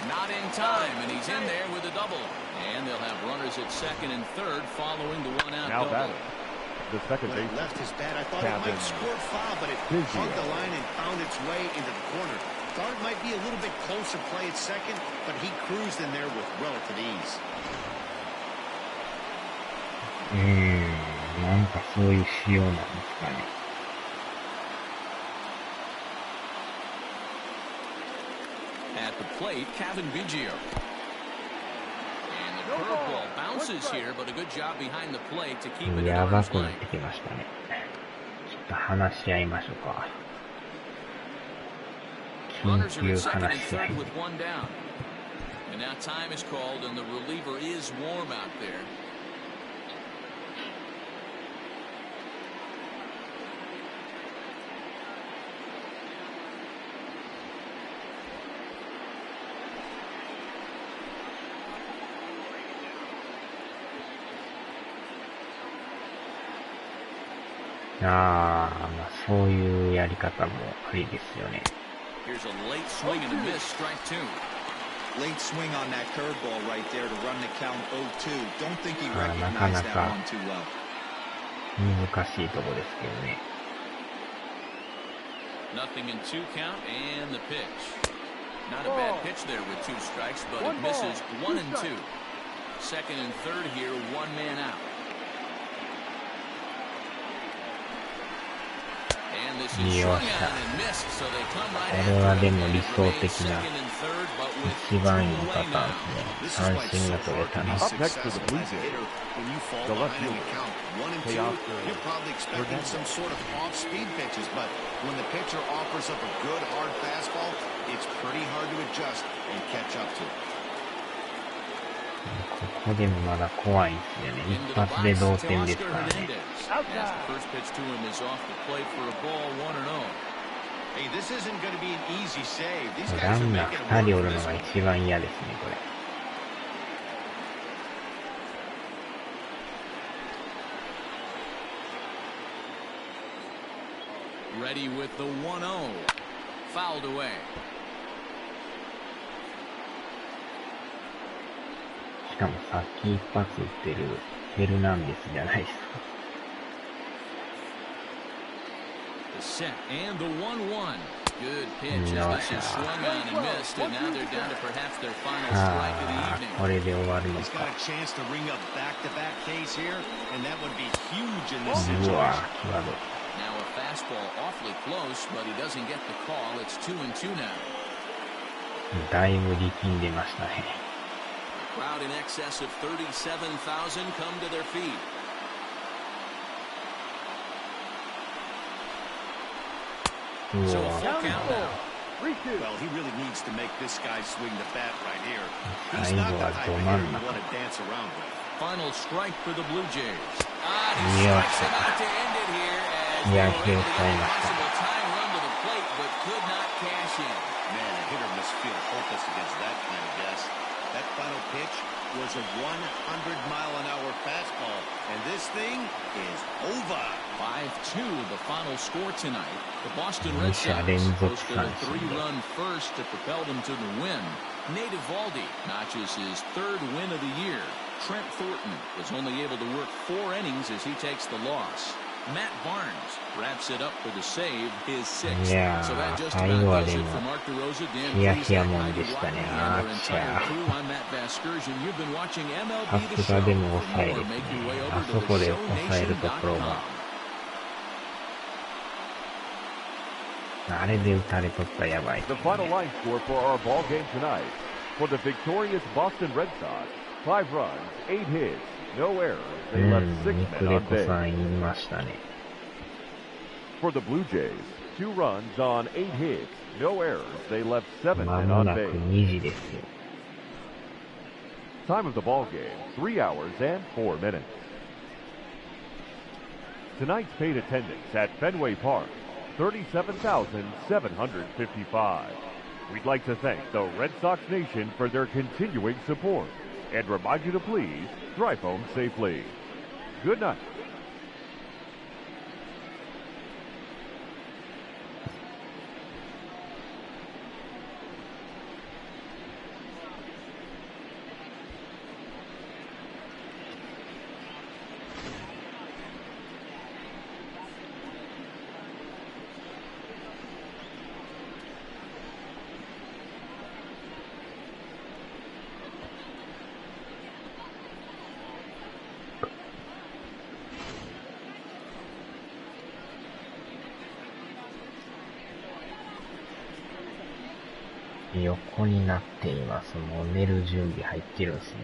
S1: Not in time, and he's in there with a double. And they'll have runners at second and third following the 1-out
S3: Now
S1: double.
S3: batting, the second
S5: When it
S3: baseman.
S5: left his bat, I thought it might score foul, but it hugged the line and found its way into the corner. Thought it might be a little bit closer play at second, but he cruised in there with relative ease.
S4: なんかそういう仕様なんですかね。
S1: At the plate, Kevin Biggio. And the curveball bounces here, but a good job behind the plate to keep it in
S4: やば
S1: arm's
S4: くなっ
S1: length.
S4: てきましたね。ちょっと話し合いましょうか。緊
S1: Runners are
S4: 急
S1: at second
S4: 話
S1: and
S4: し合い
S1: third。with 1 down. And now time is called, and the reliever is warm out there.
S4: まあそういうやり方もありですよね。
S1: Here's a late swing and a miss, strike 2.
S2: Late swing on that curveball right there to run the count 0-2. Don't think he
S4: な
S2: recognized
S4: か
S2: that
S4: な
S2: one
S4: か
S2: too well.
S4: 難しいとこですけどね。
S1: Nothing in 2 count, and the pitch. Not a bad pitch there with 2 strikes, but it misses 1 and 2. Second and third here, 1 man out. And this is swung on and missed, so they come right
S4: これは
S1: after
S4: で
S1: him.
S4: も
S1: And
S4: 理
S1: it
S4: 想
S1: remains
S4: 的
S1: second
S4: な
S1: and third, but with
S4: 一番いい
S1: two
S4: パ
S1: away
S4: ターン
S1: now.
S4: です
S5: This
S4: ね。
S5: is
S4: 三
S5: why
S4: 振
S5: it's
S4: が
S5: so
S4: 取れ
S5: hard
S4: た
S5: to
S4: な。
S5: be
S3: Up next for the
S5: successful
S3: Blue
S5: as a
S3: Jays,
S5: hitter when you fall
S3: the left
S5: behind in a
S3: fielder,
S5: count 1 and 2.
S3: Teoscar
S5: You're probably expecting
S3: Hernandez.
S5: some sort of off-speed pitches, but when the pitcher offers up a good hard fastball, it's pretty hard to adjust and catch up to.
S4: ここでもまだ怖いですよね。一
S1: Into the
S4: 発で
S1: box,
S4: 同点です
S1: Teoscar
S4: からね。
S1: Hernandez. As the first pitch to him is off the plate for a ball, 1-0.
S5: Hey, this isn't going to be an easy save. These
S4: ラ
S5: guys are
S4: ンナ
S5: making
S4: ー
S5: it
S4: 2人
S5: work
S4: お
S5: for
S4: るの
S5: this
S4: が
S5: one.
S4: 一番嫌ですね、これ。
S1: Ready with the 1-0. Fouled away.
S4: しかもさっき一発打ってるヘルナンデスじゃないですか。
S1: The set and the 1-1. Good pitch as this is swung on and missed, and now they're down to perhaps their final strike of the evening.
S4: これで終わるの
S5: He's
S4: か。
S5: got a chance to ring up back-to-back Ks here, and that would be huge in this
S4: うわ、
S5: situation.
S4: 際どい。
S1: Now a fastball awfully close, but he doesn't get the call. It's 2-2 now.
S4: だいぶ力んでましたね。
S1: Crowd in excess of 37,000 come to their feet. So a full count now.
S5: Well, he really needs to make this guy swing the bat right here.
S4: 最
S5: He's
S4: 後
S5: not the
S4: は
S5: type
S4: ど
S5: of
S4: 真
S5: hitter
S4: ん
S5: you
S4: 中。
S5: want to dance around with.
S1: Final strike for the Blue Jays. He
S4: Yeah.
S1: strikes him out to end it here as
S4: Yeah,
S1: they were able to get a
S4: yeah.
S1: possible tying run to the plate, but could not cash in.
S5: Man, a hitter must feel hopeless against that kind of guess. That final pitch was a 100-mile-an-hour fastball, and this thing is over.
S1: 5-2, the final score tonight. The Boston Red
S4: 2者
S1: Sox
S4: 連続
S1: posted a
S4: 三振で。
S1: 3-run first to propel them to the win. Nate Eovaldi notches his third win of the year. Trent Thornton was only able to work 4 innings as he takes the loss. Matt Barnes wraps it up for the save, his 6th.
S4: Yeah,
S1: So that just
S4: 最後
S1: about
S4: は
S1: does
S4: で
S1: it
S4: も
S1: for Mark DeRosa, Dan
S4: ヒヤヒヤ
S1: Plesac,
S4: もん
S1: Heidi
S4: でしたね。
S1: Wiley, and
S4: あ
S1: our
S4: ーち
S1: entire
S4: ゃ
S1: crew. I'm Matt Vasgersian. You've been watching
S4: さ
S1: MLB The
S4: すが
S1: Show.
S4: でも
S1: For
S4: 抑え
S1: more,
S4: です
S1: make
S4: ね。
S1: your way
S4: あ
S1: over
S4: そ
S1: to
S4: こで抑えるところ
S1: theshowNation.com.
S4: が。あれで打たれとったらやばい。
S3: The final line score for our ball game tonight. For the victorious Boston Red Sox, 5 runs, 8 hits, no errors. They
S4: う
S3: left
S4: ん、
S3: 6
S4: ニ
S3: men
S4: クレ
S3: on
S4: コさ
S3: base.
S4: ん言いましたね。
S3: For the Blue Jays, 2 runs on 8 hits, no errors. They left 7
S4: ま
S3: men
S4: も
S3: on
S4: なく
S3: base.
S4: 2時ですよ。
S3: Time of the ball game, 3 hours and 4 minutes. Tonight's paid attendance at Fenway Park, 37,755. We'd like to thank the Red Sox Nation for their continuing support and remind you to please drive home safely. Good night.
S4: 横になっています。もう寝る準備入ってるんですね。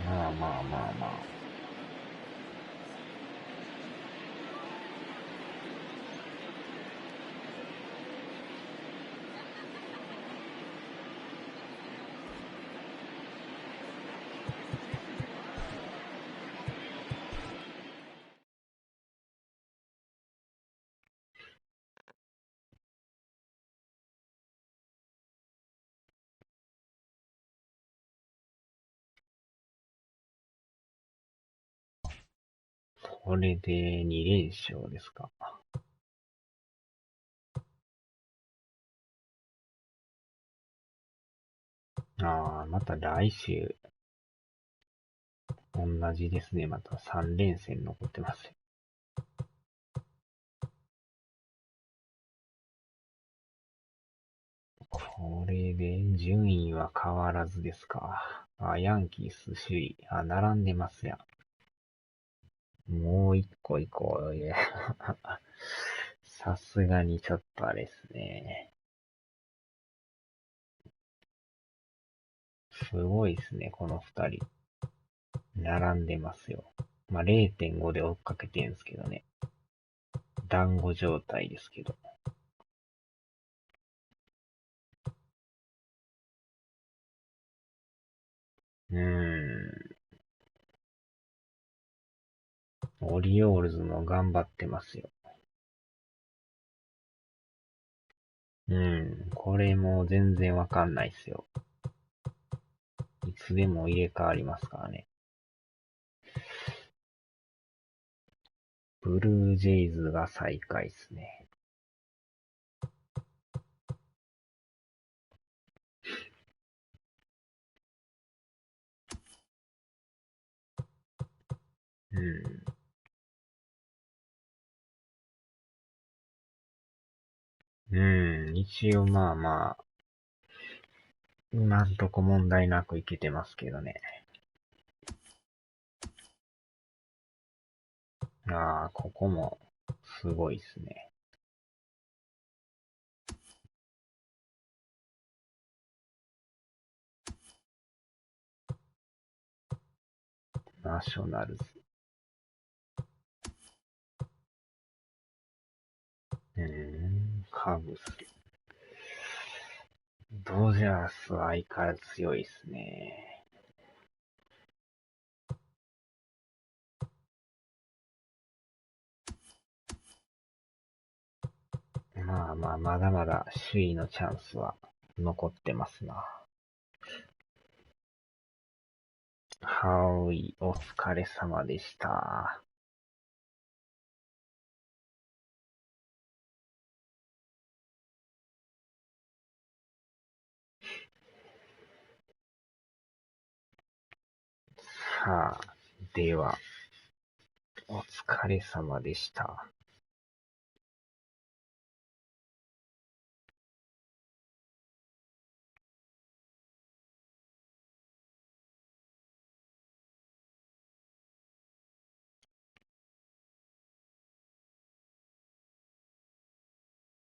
S4: まあまあまあまあ。これで2連勝ですか。ああ、また来週、同じですね。また3連戦残ってますよ。これで順位は変わらずですか。あ、ヤンキース首位。あ、並んでますやん。もう一個行こう。いやさすがにちょっとあれですね。すごいですね、この二人。並んでますよ。まあ、0.5 で追っかけてるんですけどね。団子状態ですけど。オリオールズも頑張ってますよ。これも全然わかんないっすよ。いつでも入れ替わりますからね。ブルージェイズが最下位っすね。一応まあまあ、今んとこ問題なくいけてますけどね。ああ、ここもすごいっすね。ナショナルズ。カブス。ドジャースは相変わらず強いっすね。まあまあ、まだまだ首位のチャンスは残ってますな。はい、お疲れ様でした。さあ、では、お疲れ様でした。